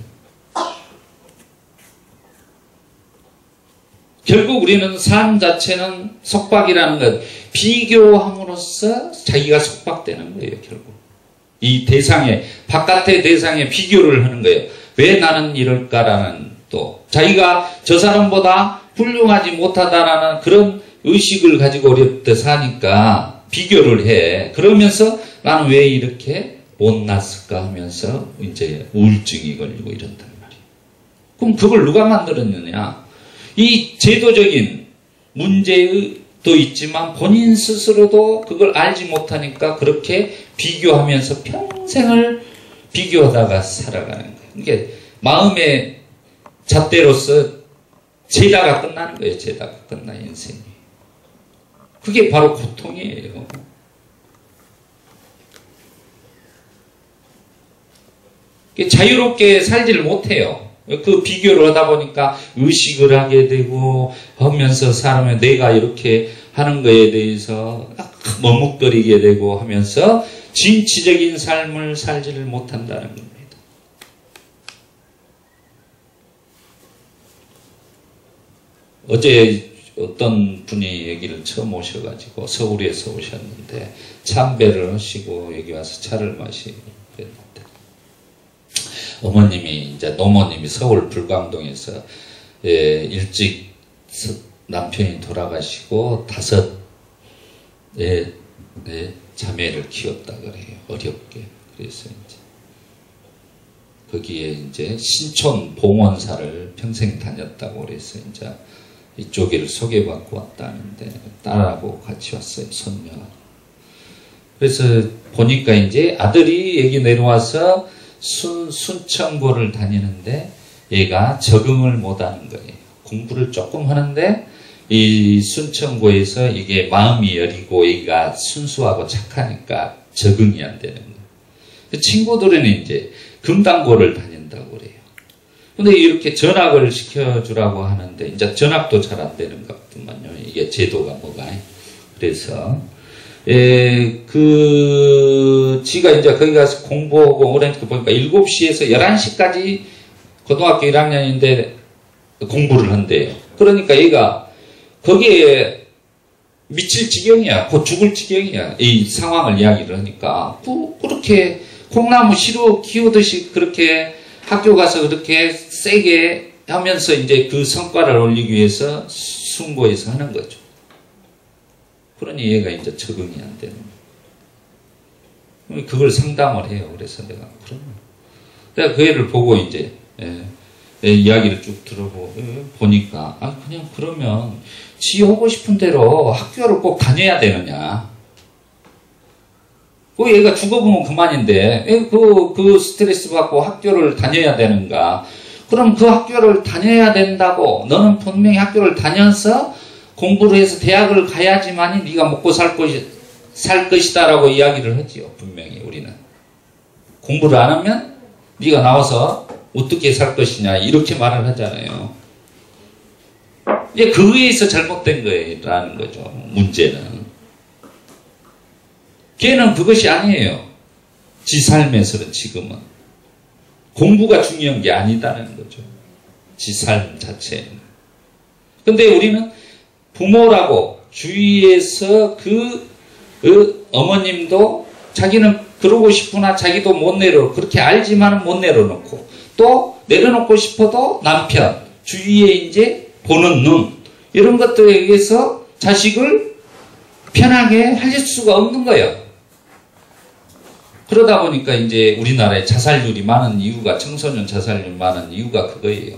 결국 우리는 삶 자체는 속박이라는 것, 비교함으로써 자기가 속박되는 거예요. 결국. 이 대상에, 바깥의 대상에 비교를 하는 거예요. 왜 나는 이럴까라는, 또 자기가 저 사람보다 훌륭하지 못하다라는 그런 의식을 가지고 어렵게 사니까 비교를 해. 그러면서 나는 왜 이렇게 못났을까 하면서 이제 우울증이 걸리고 이런단 말이에요. 그럼 그걸 누가 만들었느냐? 이 제도적인 문제도 있지만 본인 스스로도 그걸 알지 못하니까 그렇게 비교하면서 평생을 비교하다가 살아가는 거예요. 이게 마음의 잣대로서 죄다가 끝나는 거예요. 죄다가 끝나 인생이. 그게 바로 고통이에요. 자유롭게 살지를 못해요. 그 비교를 하다 보니까 의식을 하게 되고 하면서 사람의 내가 이렇게 하는 거에 대해서 머뭇거리게 되고 하면서 진취적인 삶을 살지를 못한다는 겁니다. 어제 어떤 분이 여기를 처음 오셔가지고 서울에서 오셨는데 참배를 하시고 여기 와서 차를 마시고 그랬는데 어머님이 이제 노모님이 서울 불광동에서 일찍 남편이 돌아가시고 5 자매를 키웠다 그래요. 어렵게. 그래서 이제 거기에 이제 신촌 봉원사를 평생 다녔다고 그래서 이제 이쪽에를 소개받고 왔다는데 딸하고 같이 왔어요. 손녀가. 그래서 보니까 이제 아들이 여기 내려와서 순천고를 다니는데 얘가 적응을 못하는 거예요. 공부를 조금 하는데 이 순천고에서 이게 마음이 여리고 얘가 순수하고 착하니까 적응이 안 되는 거예요. 친구들은 이제 금당고를 다닌다고 그래요. 근데 이렇게 전학을 시켜주라고 하는데 이제 전학도 잘 안 되는 것 같더만요. 이게 제도가 뭐가. 그래서 지가 이제 거기 가서 공부하고 그러니까 보니까 7시에서 11시까지 고등학교 1학년인데 공부를 한대요. 그러니까 얘가 거기에 미칠 지경이야. 곧 죽을 지경이야. 이 상황을 이야기를 하니까 그렇게 콩나무 시루 키우듯이 그렇게 학교 가서 그렇게 세게 하면서 이제 그 성과를 올리기 위해서 숭고해서 하는 거죠. 그러니 얘가 이제 적응이 안 되는 거예요. 그걸 상담을 해요. 그래서 내가 그 애를 보고 이제 이야기를 쭉 보니까 그냥 그러면 지 오고 싶은 대로 학교를 꼭 다녀야 되느냐. 얘가 죽어보면 그만인데 그 스트레스 받고 학교를 다녀야 되는가. 그럼 그 학교를 다녀야 된다고 너는 분명히 학교를 다녀서 공부를 해서 대학을 가야지만이 네가 먹고 살 것이다라고 이야기를 하지요. 분명히 우리는. 공부를 안 하면 네가 나와서 어떻게 살 것이냐 이렇게 말을 하잖아요. 이제 그거에서 잘못된 거라는 거죠. 문제는. 걔는 그것이 아니에요. 지 삶에서는 지금은. 공부가 중요한 게 아니다는 거죠. 지 삶 자체는. 근데 우리는 부모라고 주위에서 어머님도 자기는 그러고 싶으나 자기도 못 그렇게 알지만은 못 내려놓고 또 내려놓고 싶어도 남편, 주위에 이제 보는 눈 이런 것들에 의해서 자식을 편하게 할 수가 없는 거예요. 그러다 보니까 이제 우리나라에 자살률이 많은 이유가 청소년 자살률 많은 이유가 그거예요.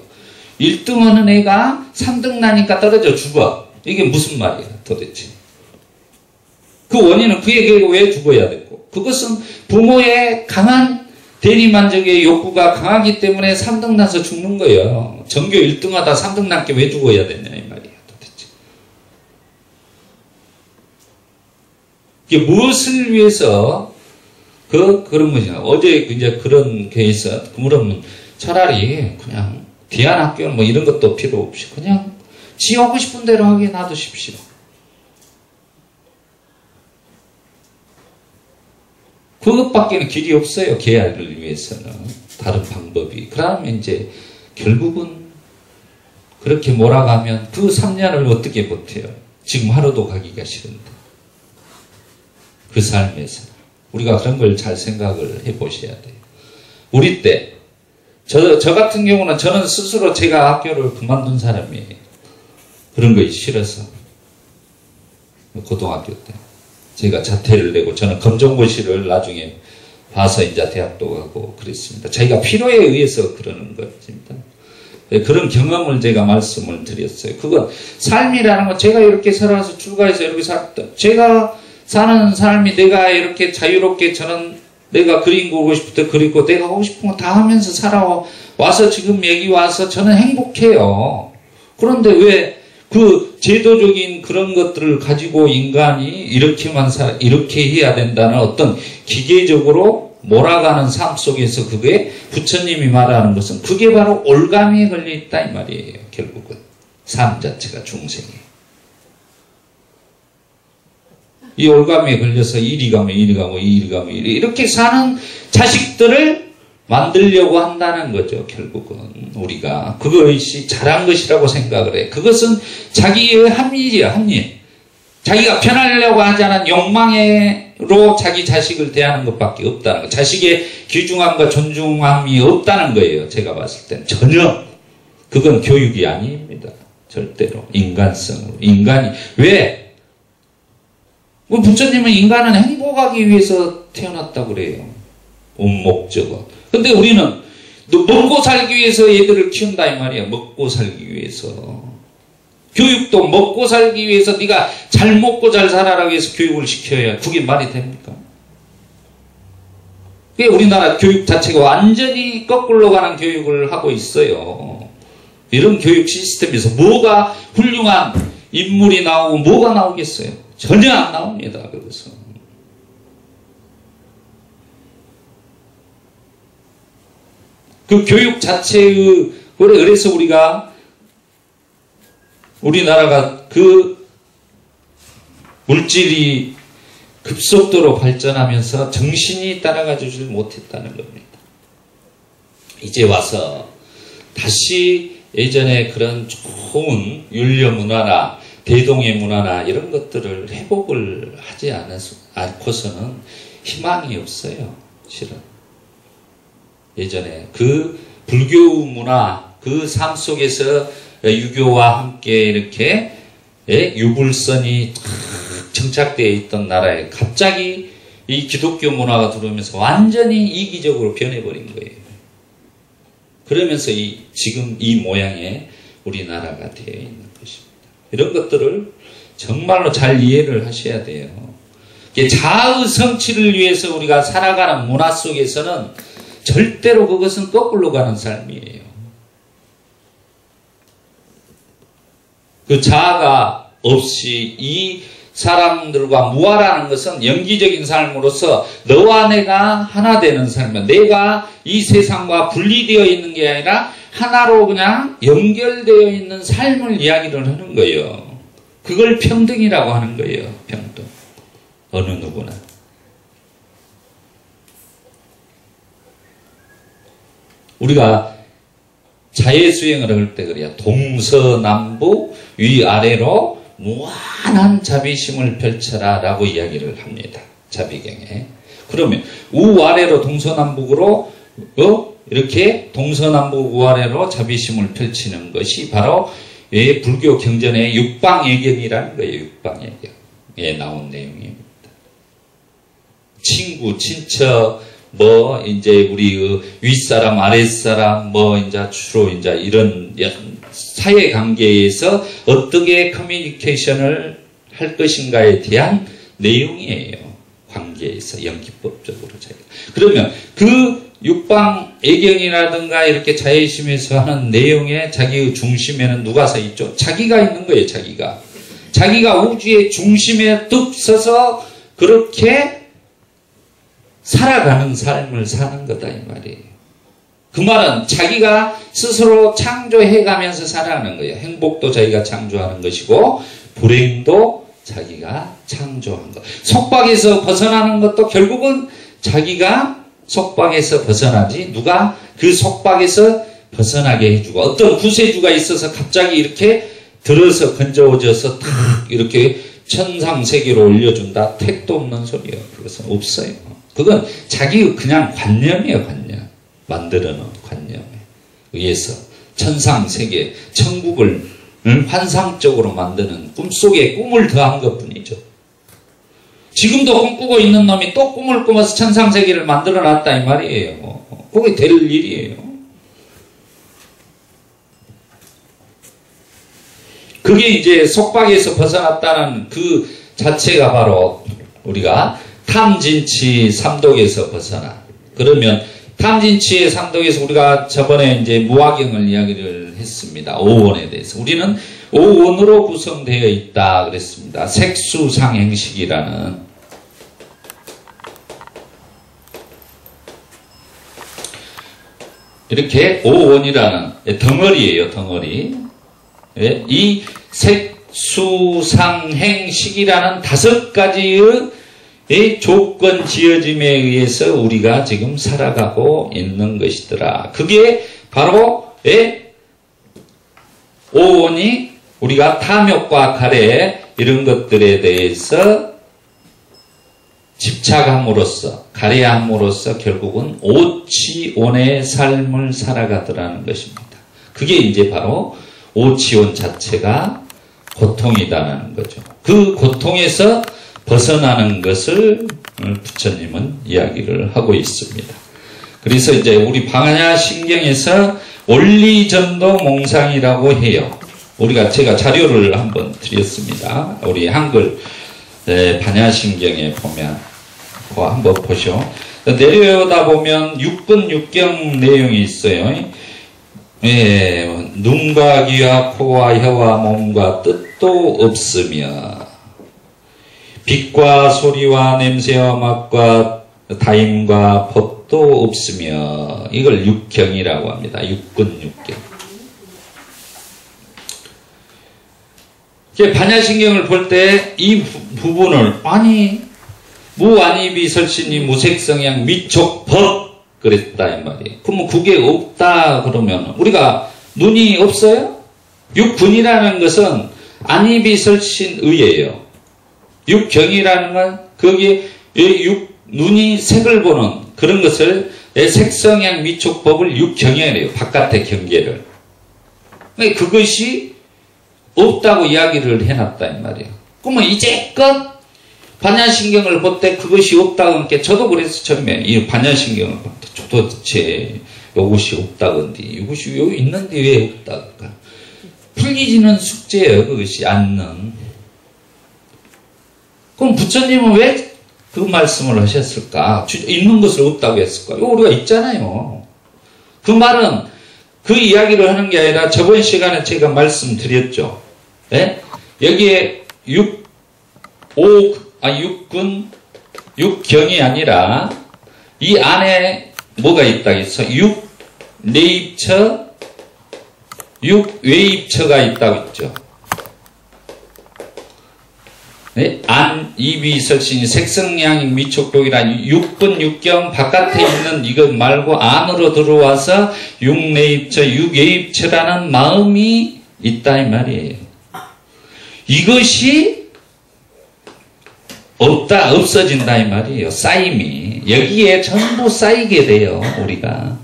1등 하는 애가 3등 나니까 떨어져 죽어. 이게 무슨 말이야 도대체. 그 원인은 그 애가 왜 죽어야 됐고 그것은 부모의 강한 대리만족의 욕구가 강하기 때문에 3등 나서 죽는 거예요. 전교 1등하다 3등 남게 왜 죽어야 되냐 이 말이야 도대체. 이게 무엇을 위해서 그런 것이냐. 어제 이제 그런 케이스 그러면 차라리 그냥 귀한 학교는 뭐 이런 것도 필요 없이 그냥 지 하고 싶은 대로 하게 놔두십시오. 그것밖에는 길이 없어요. 계약을 위해서는. 다른 방법이. 그러면 이제 결국은 그렇게 몰아가면 그 3년을 어떻게 버텨요? 지금 하루도 가기가 싫은데. 그 삶에서. 우리가 그런 걸 잘 생각을 해보셔야 돼요. 우리 때 저 같은 경우는 저는 스스로 제가 학교를 그만둔 사람이에요. 그런 거 싫어서. 고등학교 때. 제가 자퇴를 내고 저는 검정고시를 나중에 봐서 이제 대학도 가고 그랬습니다. 자기가 필요에 의해서 그러는 것입니다. 그런 경험을 제가 말씀을 드렸어요. 그건 삶이라는 건 제가 이렇게 살아서 출가해서 이렇게 제가 사는 삶이 내가 이렇게 자유롭게 저는 내가 그림 그리고 싶을 때 그리고 내가 하고 싶은 거 다 하면서 살아와서 지금 여기 와서 저는 행복해요. 그런데 왜 그 제도적인 그런 것들을 가지고 인간이 이렇게 해야 된다는 어떤 기계적으로 몰아가는 삶 속에서 그게 부처님이 말하는 것은 그게 바로 올가미에 걸려있다 이 말이에요. 결국은 삶 자체가 중생이 이 올가미에 걸려서 이리 가면 이리 가고 이리 가면 이렇게 사는 자식들을 만들려고 한다는 거죠. 결국은 우리가 그것이 잘한 것이라고 생각을 해. 그것은 자기의 합리지야. 합리. 자기가 편하려고 하지 않은 욕망으로 자기 자식을 대하는 것밖에 없다는 거. 자식의 귀중함과 존중함이 없다는 거예요. 제가 봤을 땐 전혀 그건 교육이 아닙니다. 절대로 인간성으로. 인간이 왜? 부처님은 인간은 행복하기 위해서 태어났다고 그래요. 온 목적은. 근데 우리는 먹고 살기 위해서 애들을 키운다 이 말이야. 먹고 살기 위해서. 교육도 먹고 살기 위해서 네가 잘 먹고 잘 살아라고 해서 교육을 시켜야 그게 말이 됩니까? 그게 우리나라 교육 자체가 완전히 거꾸로 가는 교육을 하고 있어요. 이런 교육 시스템에서 뭐가 훌륭한 인물이 나오고 뭐가 나오겠어요? 전혀 안 나옵니다. 그래서 그 교육 자체의 그래서 우리나라가 그 물질이 급속도로 발전하면서 정신이 따라가지지 못했다는 겁니다. 이제 와서 다시 예전에 그런 좋은 율려 문화나 대동의 문화나 이런 것들을 회복을 하지 않고서는 희망이 없어요. 실은. 예전에 그 불교 문화, 그 삶 속에서 유교와 함께 이렇게 유불선이 정착되어 있던 나라에 갑자기 이 기독교 문화가 들어오면서 완전히 이기적으로 변해버린 거예요. 그러면서 지금 이 모양의 우리나라가 되어 있는 것입니다. 이런 것들을 정말로 잘 이해를 하셔야 돼요. 자의 성취를 위해서 우리가 살아가는 문화 속에서는 절대로 그것은 거꾸로 가는 삶이에요. 그 자아가 없이 이 사람들과 무아라는 것은 영기적인 삶으로서 너와 내가 하나 되는 삶이야. 내가 이 세상과 분리되어 있는 게 아니라 하나로 그냥 연결되어 있는 삶을 이야기를 하는 거예요. 그걸 평등이라고 하는 거예요. 평등. 어느 누구나. 우리가 자해수행을 할 때 그래요. 동서남북 위아래로 무한한 자비심을 펼쳐라 라고 이야기를 합니다. 자비경에. 그러면 우아래로 동서남북으로 이렇게 동서남북 우아래로 자비심을 펼치는 것이 바로 불교 경전의 육방예경이라는 거예요. 육방예경에 나온 내용입니다. 친구, 친척, 이제 우리 윗사람, 아랫사람, 이제 주로 이제 이런 사회 관계에서 어떻게 커뮤니케이션을 할 것인가에 대한 내용이에요. 관계에서 연기법적으로. 그러면 그 육방애경이라든가 이렇게 자애심에서 하는 내용의 자기의 중심에는 누가 서 있죠? 자기가 있는 거예요, 자기가. 자기가 우주의 중심에 뚝 서서 그렇게 살아가는 삶을 사는 거다, 이 말이에요. 그 말은 자기가 스스로 창조해가면서 살아가는 거예요. 행복도 자기가 창조하는 것이고, 불행도 자기가 창조한 것. 속박에서 벗어나는 것도 결국은 자기가 속박에서 벗어나지, 누가 그 속박에서 벗어나게 해주고, 어떤 구세주가 있어서 갑자기 이렇게 들어서 건져져서 탁 이렇게 천상세계로 올려준다. 택도 없는 소리예요. 그것은 없어요. 그건 자기 그냥 관념이에요. 관념. 만들어 놓은 관념에 의해서 천상세계, 천국을 환상적으로 만드는 꿈속에 꿈을 더한 것뿐이죠. 지금도 꿈꾸고 있는 놈이 또 꿈을 꾸면서 천상세계를 만들어 놨다 이 말이에요. 그게 될 일이에요. 그게 이제 속박에서 벗어났다는 그 자체가 바로 우리가 탐진치 삼독에서 벗어나. 그러면 탐진치의 삼독에서 우리가 저번에 이제 무화경을 이야기를 했습니다. 오원에 대해서. 우리는 오원으로 구성되어 있다 그랬습니다. 색수상행식이라는. 이렇게 오원이라는 덩어리예요, 덩어리. 이 색수상행식이라는 5가지의 조건 지어짐에 의해서 우리가 지금 살아가고 있는 것이더라. 그게 바로 오온이 우리가 탐욕과 가래 이런 것들에 대해서 집착함으로써 가래함으로써 결국은 오치온의 삶을 살아가더라는 것입니다. 그게 이제 바로 오치온 자체가 고통이다라는 거죠. 그 고통에서 벗어나는 것을 부처님은 이야기를 하고 있습니다. 그래서 이제 우리 반야신경에서 원리전도 몽상이라고 해요. 제가 자료를 한번 드렸습니다. 우리 한글 반야신경에 보면 그거 한번 보시오. 내려오다 보면 육근 육경 내용이 있어요. 눈과 귀와 코와 혀와 몸과 뜻도 없으며 빛과 소리와 냄새와 맛과 다임과 법도 없으며 이걸 육경이라고 합니다. 육근 육경. 반야신경을 볼 때 이 부분을 무안이비설신이 무색성양 미촉법 그랬다 이 말이에요. 그러면 그게 없다 그러면 우리가 눈이 없어요? 육근이라는 것은 안이비설신의예요. 육경이라는 건 거기에 눈이 색을 보는 그런 것을 색성양 미촉법을 육경이라고 해요. 바깥의 경계를. 그것이 없다고 이야기를 해놨다 이 말이에요. 그러면 이제껏 반야신경을 볼 때 그것이 없다고 하니까 저도 그래서 처음에 이 반야신경을 볼 때 도대체 이것이 없다건데 이것이 여기 있는데 왜 없다까 풀리지는 숙제예요. 그것이 않는. 그럼 부처님은 왜 그 말씀을 하셨을까? 있는 것을 없다고 했을까? 이거 우리가 있잖아요. 그 말은 그 이야기를 하는 게 아니라 저번 시간에 제가 말씀드렸죠. 예? 여기에 육근, 육경이 아니라 이 안에 뭐가 있다 해서 육내입처, 육외입처가 있다고 했죠. 네? 안, 입이 설신이 색성양이 미촉독이라 육근, 육경 바깥에 있는 이것 말고 안으로 들어와서 육내입처, 육외입처라는 마음이 있다 이 말이에요. 이것이 없어진다 이 말이에요. 쌓임이. 여기에 전부 쌓이게 돼요. 우리가.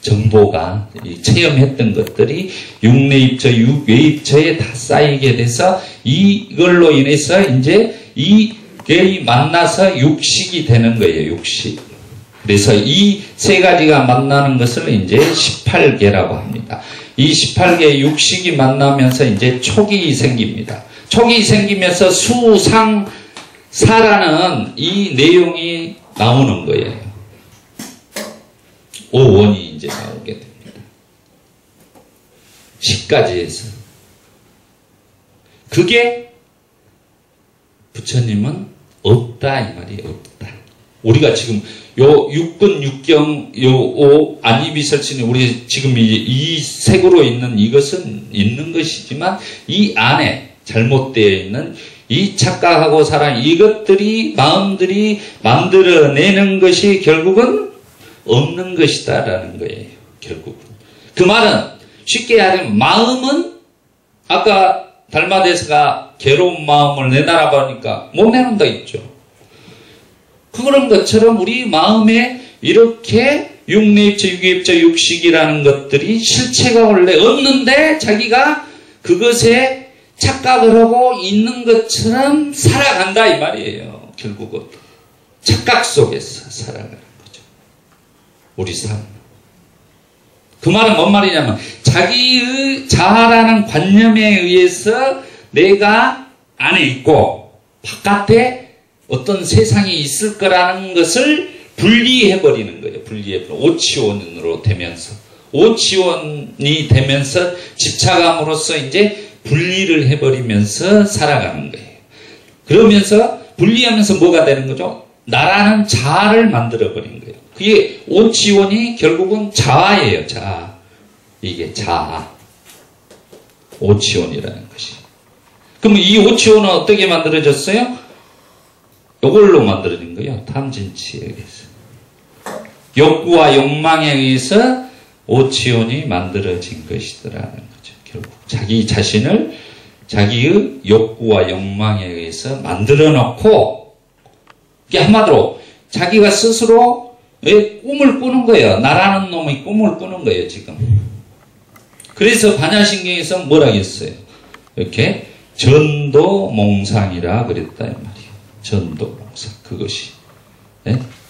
정보가 체험했던 것들이 육내입처, 육외입처에 다 쌓이게 돼서 이걸로 인해서 이제 이게 만나서 육식이 되는 거예요. 육식. 그래서 이 세 가지가 만나는 것을 이제 18개라고 합니다. 이 18개의 육식이 만나면서 이제 촉이 생깁니다. 촉이 생기면서 수상사라는 이 내용이 나오는 거예요. 오원이 이제 나오게 됩니다. 시까지 해서. 그게 부처님은 없다 이 말이 없다. 우리가 지금 요 육근 육경 요 안이비설신이 우리 지금 이 색으로 있는 이것은 있는 것이지만 이 안에 잘못되어 있는 이 착각하고 사랑 이것들이 마음들이 만들어내는 것이 결국은 없는 것이다라는 거예요. 결국은 그 말은 쉽게 하면 마음은 아까 달마대사가 괴로운 마음을 내놔라 보니까 못 내놓는다 있죠. 그런 것처럼 우리 마음에 이렇게 육내입체, 유기입체, 육식이라는 것들이 실체가 원래 없는데 자기가 그것에 착각을 하고 있는 것처럼 살아간다 이 말이에요. 결국은 착각 속에서 살아가는 거죠. 우리 삶. 그 말은 뭔 말이냐면 자기의 자아라는 관념에 의해서 내가 안에 있고 바깥에 어떤 세상이 있을 거라는 것을 분리해버리는 거예요. 분리해버려. 오치원으로 되면서. 오치원이 되면서 집착함으로써 이제 분리를 해버리면서 살아가는 거예요. 그러면서 분리하면서 뭐가 되는 거죠? 나라는 자아를 만들어버린 거예요. 그게 오치원이 결국은 자아예요. 자아. 이게 자아. 오치원이라는 것이. 그럼 이 오치원은 어떻게 만들어졌어요? 이걸로 만들어진 거예요. 탐진치에 의해서. 욕구와 욕망에 의해서 오치원이 만들어진 것이더라는 거죠. 결국 자기 자신을 자기의 욕구와 욕망에 의해서 만들어 놓고 이게 한마디로 자기가 스스로 꿈을 꾸는 거예요. 나라는 놈이 꿈을 꾸는 거예요. 지금. 그래서 반야신경에서 뭐라 했어요? 이렇게 전도몽상이라 그랬다 이 말이에요. 전도몽상 그것이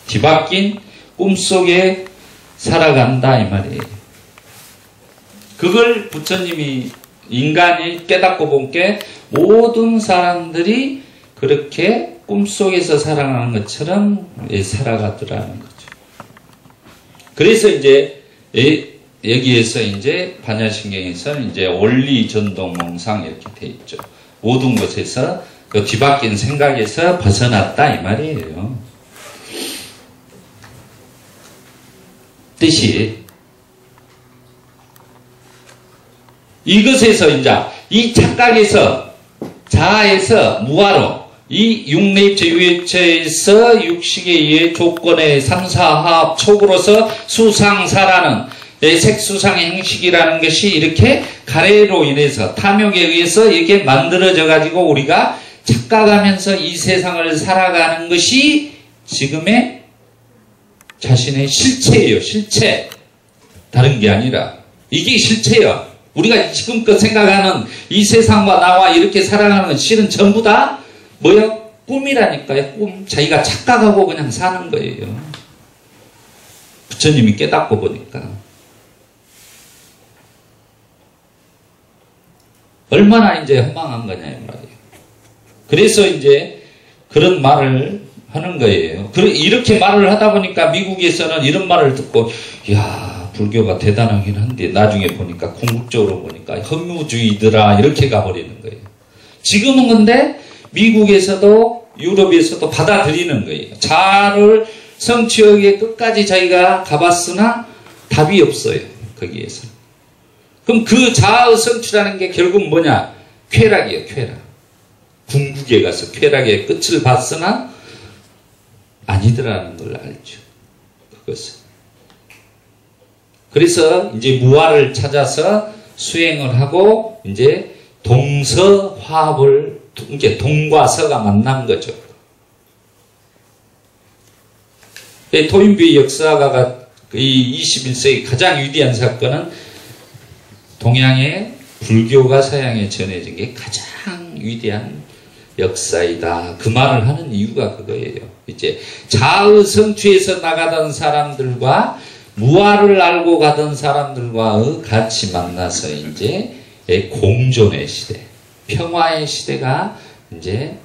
뒤바뀐 꿈속에 살아간다 이 말이에요. 그걸 부처님이 인간이 깨닫고 본 게 모든 사람들이 그렇게 꿈속에서 살아가는 것처럼 살아가더라는 거죠. 그래서 이제 여기에서 이제 반야신경에서는 이제 원리 전도몽상 이렇게 돼 있죠. 모든 것에서 그 뒤바뀐 생각에서 벗어났다 이 말이에요. 뜻이 이것에서 이제 이 착각에서 자아에서 무아로 이 육내입체 유입체에서 육식에 의해 조건의 삼사합 촉으로서 수상사라는 색수상의 형식이라는 것이 이렇게 가래로 인해서 탐욕에 의해서 이렇게 만들어져 가지고 우리가 착각하면서 이 세상을 살아가는 것이 지금의 자신의 실체예요. 실체. 다른 게 아니라 이게 실체예요. 우리가 지금껏 생각하는 이 세상과 나와 이렇게 살아가는 건 실은 전부 다 뭐예요? 꿈이라니까요. 꿈. 자기가 착각하고 그냥 사는 거예요. 부처님이 깨닫고 보니까 얼마나 이제 허망한 거냐 이 말이에요. 그래서 이제 그런 말을 하는 거예요. 이렇게 말을 하다 보니까 미국에서는 이런 말을 듣고 야 불교가 대단하긴 한데 나중에 보니까 궁극적으로 보니까 허무주의더라 이렇게 가버리는 거예요. 지금은 근데 미국에서도 유럽에서도 받아들이는 거예요. 자아를 성취하기에 끝까지 자기가 가봤으나 답이 없어요. 거기에서. 그럼 그 자아의 성취라는 게 결국 뭐냐? 쾌락이에요. 쾌락. 궁극에 가서 쾌락의 끝을 봤으나 아니더라는 걸 알죠. 그것은. 그래서 이제 무아를 찾아서 수행을 하고 이제 동서화합을 이제 동과 서가 만난 거죠. 토인비의 역사가 이 21세기 가장 위대한 사건은 동양의 불교가 서양에 전해진 게 가장 위대한 역사이다. 그 말을 하는 이유가 그거예요. 이제 자의 성취에서 나가던 사람들과 무아를 알고 가던 사람들과 같이 만나서 이제 공존의 시대, 평화의 시대가 이제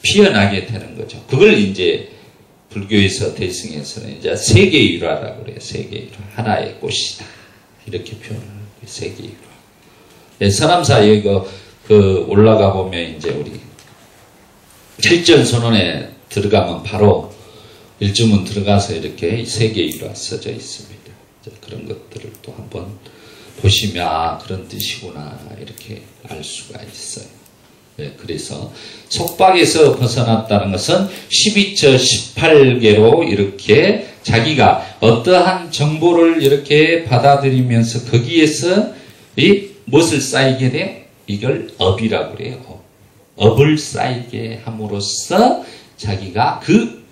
피어나게 되는 거죠. 그걸 이제 불교에서 대승에서는 이제 세계일화라고 그래요. 세계일화. 하나의 꽃이다. 이렇게 표현을 하고 세계일화. 서남사에 그 올라가 보면 이제 우리 칠전선언에 들어가면 바로 일주문 들어가서 이렇게 세계일화 써져 있습니다. 그런 것들을 또 한번 보시면 아, 그런 뜻이구나 이렇게 알 수가 있어요. 그래서 속박에서 벗어났다는 것은 12처 18개로 이렇게 자기가 어떠한 정보를 이렇게 받아들이면서 거기에서 이 무엇을 쌓이게 돼? 이걸 업이라고 그래요. 업을 쌓이게 함으로써 자기가 그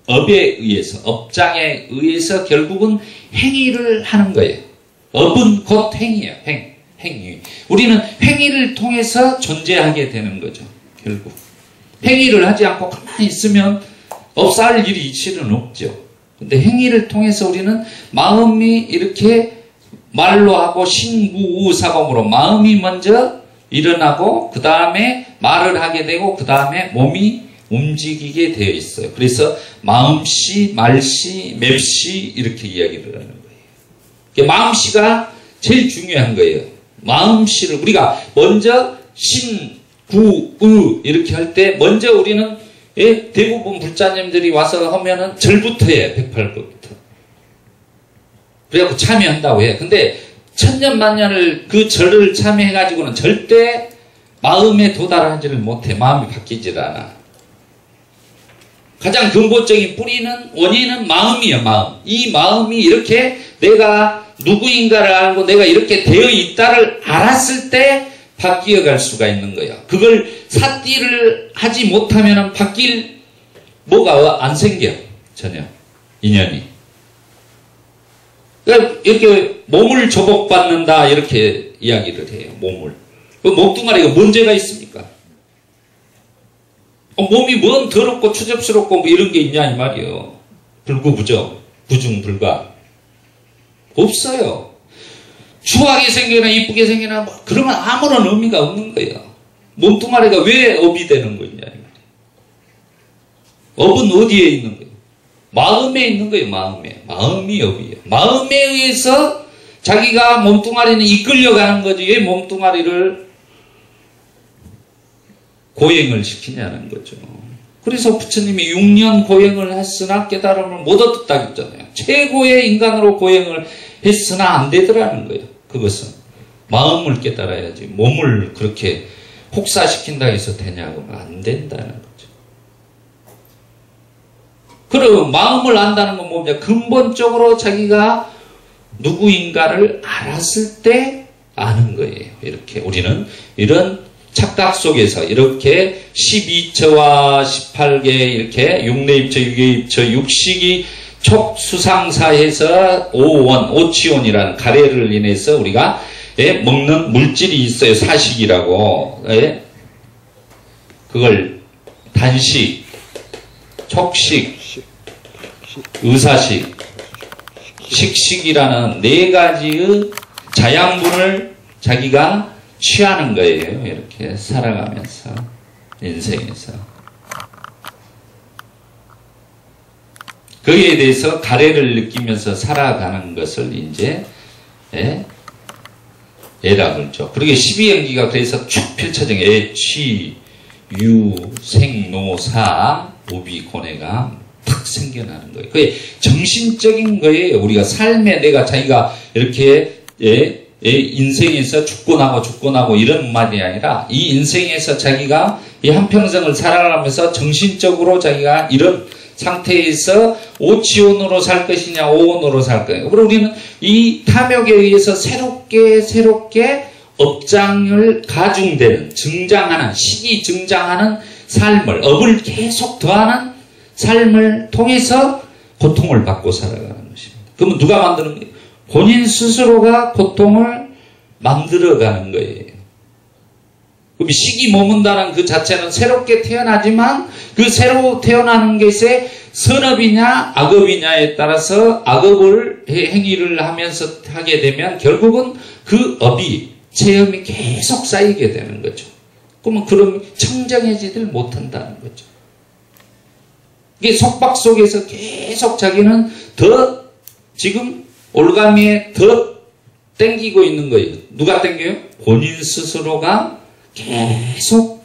업에 의해서, 업장에 의해서 결국은 행위를 하는 거예요. 업은 곧 행위예요. 행위. 우리는 행위를 통해서 존재하게 되는 거죠. 결국. 행위를 하지 않고 가만히 있으면 없어할 일이 실은 없죠. 근데 행위를 통해서 우리는 마음이 이렇게 말로 하고 신구우사공으로 마음이 먼저 일어나고 그 다음에 말을 하게 되고 그 다음에 몸이 움직이게 되어 있어요. 그래서 마음씨, 말씨, 맵씨 이렇게 이야기를 하는 거예요. 마음씨가 제일 중요한 거예요. 마음씨를 우리가 먼저 신, 구, 의 이렇게 할 때 먼저 우리는 대부분 불자님들이 와서 하면은 절부터 해요. 108부부터. 그래갖고 참여한다고 해요. 근데 천년만년을 그 절을 참여해가지고는 절대 마음에 도달하지를 못해. 마음이 바뀌질 않아. 가장 근본적인 뿌리는 원인은 마음이에요. 마음. 이 마음이 이렇게 내가 누구인가를 알고 내가 이렇게 되어 있다를 알았을 때 바뀌어 갈 수가 있는 거예요. 그걸 삿띠를 하지 못하면 바뀔 뭐가 안 생겨. 전혀. 인연이. 그러니까 이렇게 몸을 조복받는다 이렇게 이야기를 해요. 몸을. 그 몸뚱아리가 문제가 있습니까? 몸이 뭔 더럽고 추접스럽고 뭐 이런 게 있냐 이 말이에요. 불구부정, 부중불가. 없어요. 추하게 생기나 이쁘게 생기나 뭐 그러면 아무런 의미가 없는 거예요. 몸뚱아리가 왜 업이 되는 거냐 이 말이에요. 업은 어디에 있는 거예요? 마음에 있는 거예요. 마음에. 마음이 업이에요. 마음에 의해서 자기가 몸뚱아리는 이끌려가는 거지 왜 몸뚱아리를 고행을 시키냐는 거죠. 그래서 부처님이 6년 고행을 했으나 깨달음을 못 얻었다 했잖아요. 최고의 인간으로 고행을 했으나 안 되더라는 거예요. 그것은 마음을 깨달아야지 몸을 그렇게 혹사시킨다 해서 되냐고 안 된다는 거죠. 그럼 마음을 안다는 건 뭐냐? 근본적으로 자기가 누구인가를 알았을 때 아는 거예요. 이렇게 우리는 이런 착각 속에서 이렇게 12처와 18개 이렇게 6내입처, 6개입처, 육식이 촉수상사해서 오원, 오치원이라는 가래를 인해서 우리가 먹는 물질이 있어요. 사식이라고. 그걸 단식, 촉식, 의사식, 식식이라는 네 가지의 자양분을 자기가 취하는 거예요. 이렇게 살아가면서 인생에서. 거기에 대해서 가래를 느끼면서 살아가는 것을 이제 애라 그러죠. 그러게 12연기가 그래서 쭉 펼쳐진 애, 취, 유, 생, 노, 사, 오비, 고뇌가 탁 생겨나는 거예요. 그게 정신적인 거예요. 우리가 삶에 내가 자기가 이렇게 인생에서 죽고 나고 이런 말이 아니라 이 인생에서 자기가 이 한평생을 살아가면서 정신적으로 자기가 이런 상태에서 오치원으로 살 것이냐 오원으로 살 것이냐. 그리고 우리는 이 탐욕에 의해서 새롭게 업장을 가중되는 증장하는 시기 증장하는 삶을 업을 계속 더하는 삶을 통해서 고통을 받고 살아가는 것입니다. 그러면 누가 만드는 거예요? 본인 스스로가 고통을 만들어가는 거예요. 그럼 시기 머문다는 그 자체는 새롭게 태어나지만 그 새로 태어나는 것에 선업이냐 악업이냐에 따라서 악업을 행위를 하면서 하게 되면 결국은 그 업이 체험이 계속 쌓이게 되는 거죠. 그러면 청정해지질 못한다는 거죠. 이게 속박 속에서 계속 자기는 더 지금 올가미에 더 땡기고 있는 거예요. 누가 땡겨요? 본인 스스로가 계속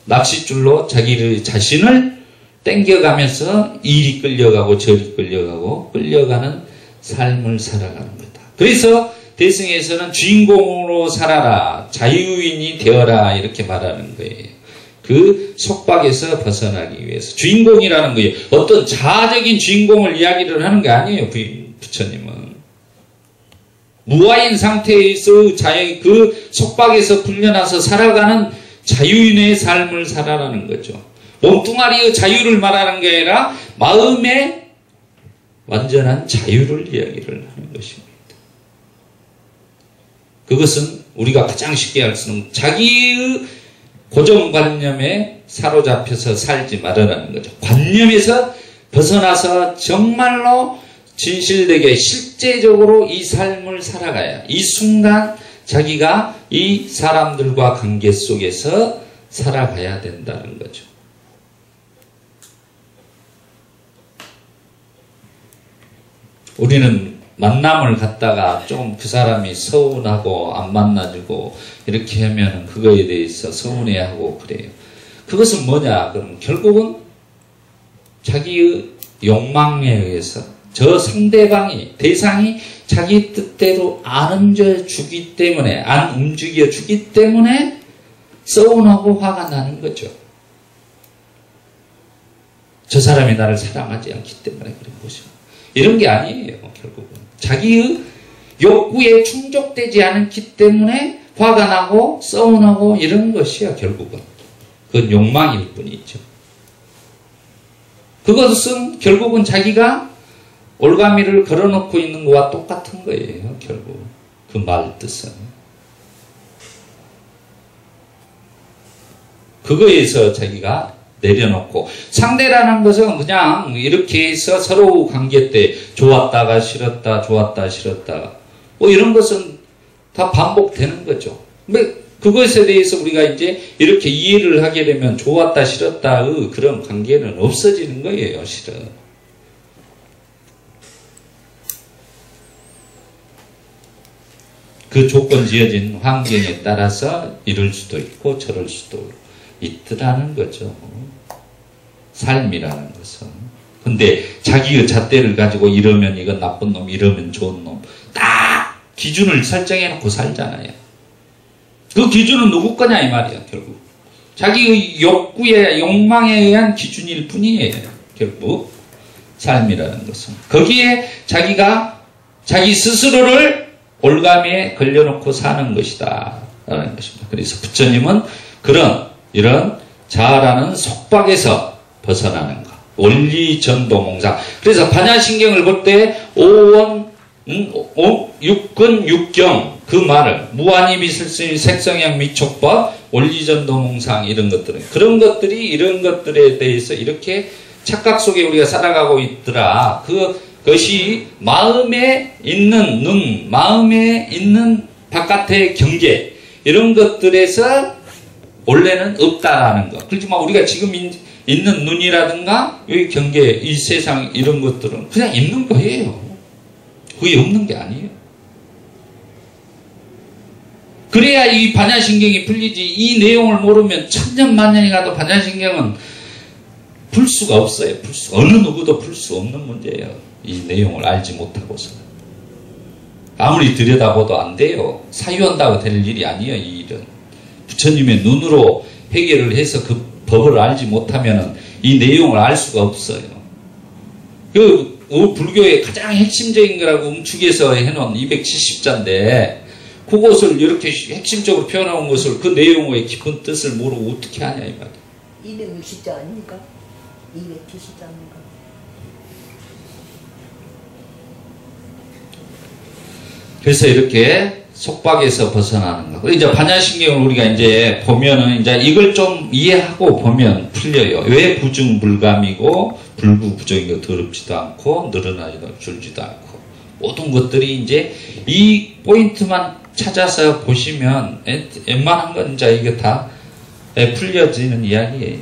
낚싯줄로 자기를 자신을 땡겨가면서 이리 끌려가고 저리 끌려가고 끌려가는 삶을 살아가는 거다. 그래서 대승에서는 주인공으로 살아라, 자유인이 되어라 이렇게 말하는 거예요. 그 속박에서 벗어나기 위해서 주인공이라는 거예요. 어떤 자아적인 주인공을 이야기를 하는 게 아니에요. 부처님은 무아인 상태에서 그 속박에서 풀려나서 살아가는 자유인의 삶을 살아라는 거죠. 몸뚱아리의 자유를 말하는 게 아니라 마음의 완전한 자유를 이야기를 하는 것입니다. 그것은 우리가 가장 쉽게 알 수 있는 자기의 고정관념에 사로잡혀서 살지 말아라는 거죠. 관념에서 벗어나서 정말로 진실되게 실제적으로 이 삶을 살아가야 이 순간 자기가 이 사람들과 관계 속에서 살아가야 된다는 거죠. 우리는 만남을 갖다가 좀 그 사람이 서운하고 안 만나주고 이렇게 하면 그거에 대해서 서운해하고 그래요. 그것은 뭐냐? 그럼 결국은 자기의 욕망에 의해서 저 상대방이 대상이 자기 뜻대로 안 움직여주기 때문에 안 움직여주기 때문에 서운하고 화가 나는 거죠. 저 사람이 나를 사랑하지 않기 때문에 그런 것이죠. 이런 게 아니에요. 결국은 자기의 욕구에 충족되지 않기 때문에 화가 나고 서운하고 이런 것이야. 결국은 그건 욕망일 뿐이죠. 그것은 결국은 자기가 올가미를 걸어놓고 있는 것과 똑같은 거예요. 결국 그 말 뜻은 그거에서 자기가 내려놓고 상대라는 것은 그냥 이렇게 해서 서로 관계 때 좋았다가 싫었다 좋았다 싫었다 뭐 이런 것은 다 반복되는 거죠. 그것에 대해서 우리가 이제 이렇게 이해를 하게 되면 좋았다 싫었다의 그런 관계는 없어지는 거예요. 실은 그 조건 지어진 환경에 따라서 이럴 수도 있고 저럴 수도 있더라는 거죠. 삶이라는 것은. 근데 자기의 잣대를 가지고 이러면 이건 나쁜 놈, 이러면 좋은 놈. 딱 기준을 설정해 놓고 살잖아요. 그 기준은 누구 거냐 이 말이야. 결국. 자기의 욕구에 욕망에 의한 기준일 뿐이에요. 결국 삶이라는 것은. 거기에 자기가 자기 스스로를 올가미에 걸려놓고 사는 것이다 라는 것입니다. 그래서 부처님은 이런 자아라는 속박에서 벗어나는 것. 원리전도몽상. 그래서 반야신경을 볼 때 오원, 육근, 육경 그 말을 무한히 비슬스니 색성향 미촉법, 원리전도몽상 이런 것들은 그런 것들이 이런 것들에 대해서 이렇게 착각 속에 우리가 살아가고 있더라. 그것이 마음에 있는 눈, 마음에 있는 바깥의 경계 이런 것들에서 원래는 없다라는 것. 그렇지만 우리가 지금 있는 눈이라든가 여기 경계, 이 세상 이런 것들은 그냥 있는 거예요. 그게 없는 게 아니에요. 그래야 이 반야신경이 풀리지. 이 내용을 모르면 천년만년이 가도 반야신경은 풀 수가 없어요. 어느 누구도 풀 수 없는 문제예요. 이 내용을 알지 못하고서. 아무리 들여다봐도 안 돼요. 사유한다고 될 일이 아니에요. 이 일은. 부처님의 눈으로 해결을 해서 그 법을 알지 못하면 이 내용을 알 수가 없어요. 불교의 가장 핵심적인 거라고 응축해서 해놓은 270자인데 그것을 이렇게 핵심적으로 표현한 것을 그 내용의 깊은 뜻을 모르고 어떻게 하냐 이 말이에요.
260자 아닙니까? 270자입니까?
그래서 이렇게 속박에서 벗어나는 거. 이제 반야신경을 우리가 이제 보면은 이제 이걸 좀 이해하고 보면 풀려요. 왜 부증불감이고 불구부정이고 더럽지도 않고 늘어나지도 줄지도 않고 모든 것들이 이제 이 포인트만 찾아서 보시면 웬만한 건 이제 이게 다 풀려지는 이야기예요.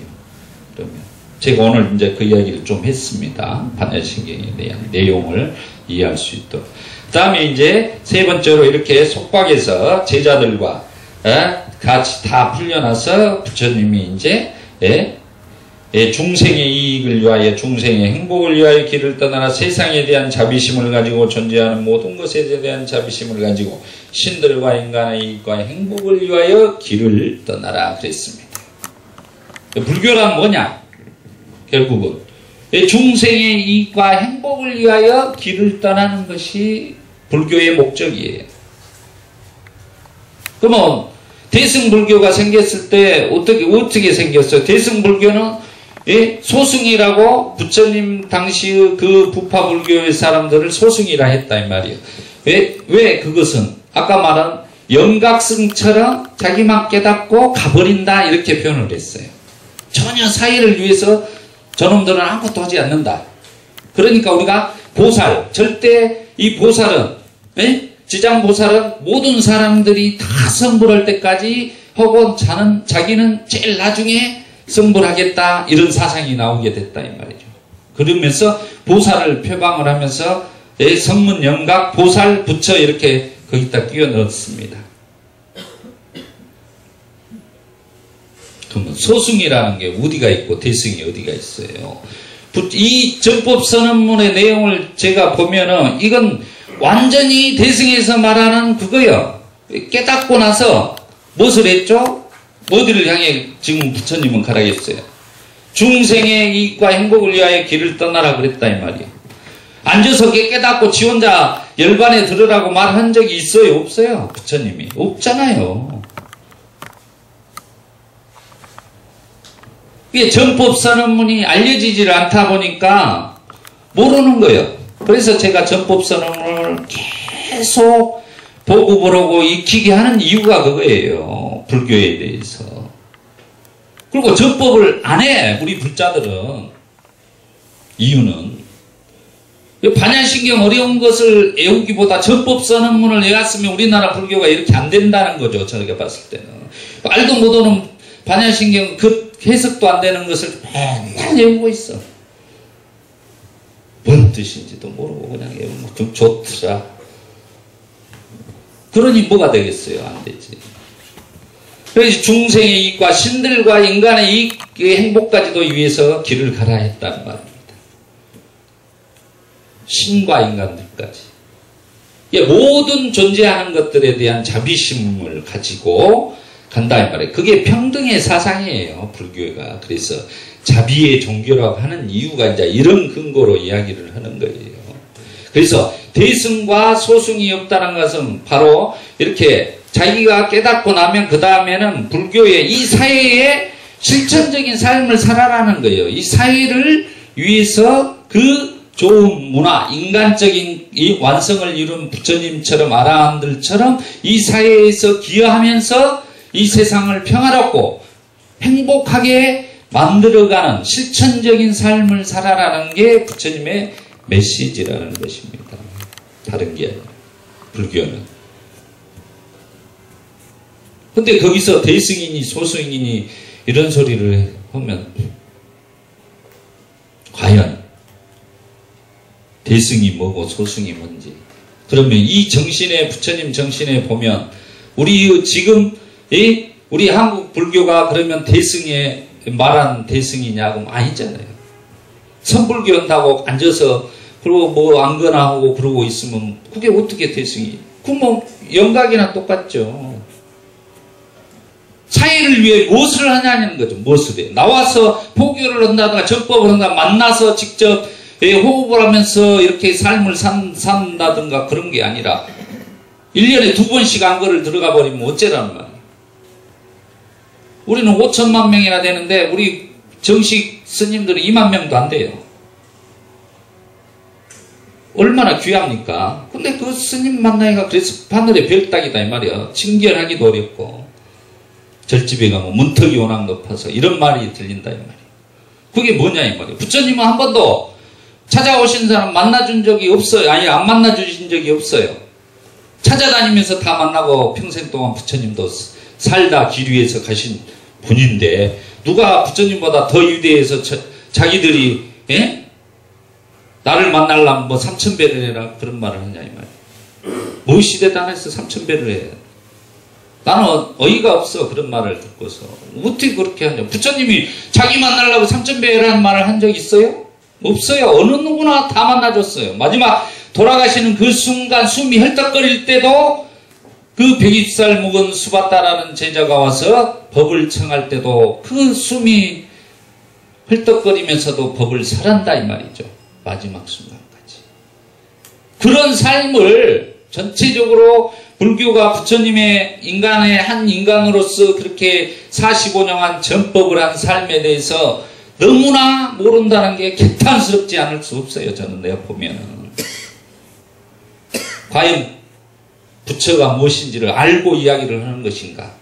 그러면 제가 오늘 이제 그 이야기를 좀 했습니다. 반야신경에 대한 내용을 이해할 수 있도록. 그 다음에 이제 세 번째로 이렇게 속박에서 제자들과 같이 다 풀려나서 부처님이 이제 중생의 이익을 위하여 중생의 행복을 위하여 길을 떠나라. 세상에 대한 자비심을 가지고 존재하는 모든 것에 대한 자비심을 가지고 신들과 인간의 이익과 행복을 위하여 길을 떠나라 그랬습니다. 불교란 뭐냐? 결국은 중생의 이익과 행복을 위하여 길을 떠나는 것이 불교의 목적이에요. 그러면 대승불교가 생겼을 때 어떻게 생겼어요? 대승불교는 소승이라고 부처님 당시의 그 부파불교의 사람들을 소승이라 했다 이 말이에요. 왜 그것은 아까 말한 영각승처럼 자기만 깨닫고 가버린다 이렇게 표현을 했어요. 전혀 사회를 위해서 저놈들은 아무것도 하지 않는다. 그러니까 우리가 보살, 절대 이 보살은 지장보살은 모든 사람들이 다 성불할 때까지 하고 자기는 제일 나중에 성불하겠다 이런 사상이 나오게 됐다 이 말이죠. 그러면서 보살을 표방을 하면서 성문, 영각, 보살, 부처 이렇게 거기다 끼워 넣었습니다. 그러면 소승이라는 게 어디가 있고 대승이 어디가 있어요? 이 전법선언문의 내용을 제가 보면은 이건 완전히 대승에서 말하는 그거요. 깨닫고 나서 무엇을 했죠? 어디를 향해 지금 부처님은 가라겠어요? 중생의 이익과 행복을 위하여 길을 떠나라 그랬다 이 말이에요. 앉아서 깨닫고 지 혼자 열반에 들으라고 말한 적이 있어요? 없어요? 부처님이 없잖아요. 이게 전법선언문이 알려지질 않다 보니까 모르는 거예요. 그래서 제가 전법선언문을 계속 보급을 하고 익히게 하는 이유가 그거예요. 불교에 대해서. 그리고 전법을 안 해. 우리 불자들은. 이유는 반야신경 어려운 것을 애우기보다 전법선언문을 외웠으면 우리나라 불교가 이렇게 안 된다는 거죠. 저희가 봤을 때는. 말도 못하는 반야신경 그 해석도 안 되는 것을 맨날 외우고 있어. 뭔 뜻인지도 모르고 그냥 외우면 좀 좋더라. 그러니 뭐가 되겠어요? 안 되지. 그래서 중생의 이익과 신들과 인간의 이익의 행복까지도 위해서 길을 가라 했다는 말입니다. 신과 인간들까지. 모든 존재하는 것들에 대한 자비심을 가지고 간다 이 말이에요. 그게 평등의 사상이에요. 불교가. 그래서 자비의 종교라고 하는 이유가 이제 이런 근거로 이야기를 하는 거예요. 그래서 대승과 소승이 없다는 것은 바로 이렇게 자기가 깨닫고 나면 그 다음에는 불교의 이 사회의 실천적인 삶을 살아라는 거예요. 이 사회를 위해서 그 좋은 문화, 인간적인 이 완성을 이룬 부처님처럼 아라한들처럼 이 사회에서 기여하면서 이 세상을 평화롭고 행복하게 만들어가는 실천적인 삶을 살아라는 게 부처님의 메시지라는 것입니다. 다른 게 아니라 불교는. 근데 거기서 대승이니 소승이니 이런 소리를 하면 과연 대승이 뭐고 소승이 뭔지. 그러면 이 정신에 부처님 정신에 보면 우리 지금 우리 한국 불교가 그러면 대승에 말한 대승이냐고 아니잖아요. 선불교 한다고 앉아서 그리고 뭐 안거나하고 그러고 있으면 그게 어떻게 대승이? 그 뭐 영각이나 똑같죠. 사회를 위해 무엇을 하냐는 거죠. 무엇을 해. 나와서 포교를 한다든가 정법을 한다든가 만나서 직접 호흡을 하면서 이렇게 삶을 산다든가 그런 게 아니라 1년에 2번씩 안거를 들어가 버리면 어쩌라는 말이에요. 우리는 5천만 명이나 되는데 우리 정식 스님들은 2만 명도 안 돼요. 얼마나 귀합니까? 근데 그 스님 만나기가 그래서 하늘의 별따기다 이 말이야. 친결하기도 어렵고 절집에 가면 문턱이 워낙 높아서 이런 말이 들린다 이 말이야. 그게 뭐냐 이 말이야. 부처님은 한 번도 찾아오신 사람 만나준 적이 없어요. 아니 안 만나주신 적이 없어요. 찾아다니면서 다 만나고 평생 동안 부처님도 살다 길 위에서 가신 분인데 누가 부처님보다 더 위대해서 자기들이 나를 만나려면 뭐 3,000배를 해라 그런 말을 하냐 이 말이야. 무엇이 대단해서 3,000배를 해. 나는 어이가 없어 그런 말을 듣고서. 어떻게 그렇게 하냐. 부처님이 자기 만나려고 3,000배라는 말을 한 적 있어요? 없어요. 어느 누구나 다 만나줬어요. 마지막 돌아가시는 그 순간 숨이 헐떡거릴 때도 그 120살 묵은 수바따라는 제자가 와서 법을 청할 때도 그 숨이 헐떡거리면서도 법을 설한다 이 말이죠. 마지막 순간까지. 그런 삶을 전체적으로 불교가 부처님의 인간의 한 인간으로서 그렇게 45년간 전법을 한 삶에 대해서 너무나 모른다는 게 개탄스럽지 않을 수 없어요. 저는 내가 보면은. 과연 부처가 무엇인지를 알고 이야기를 하는 것인가?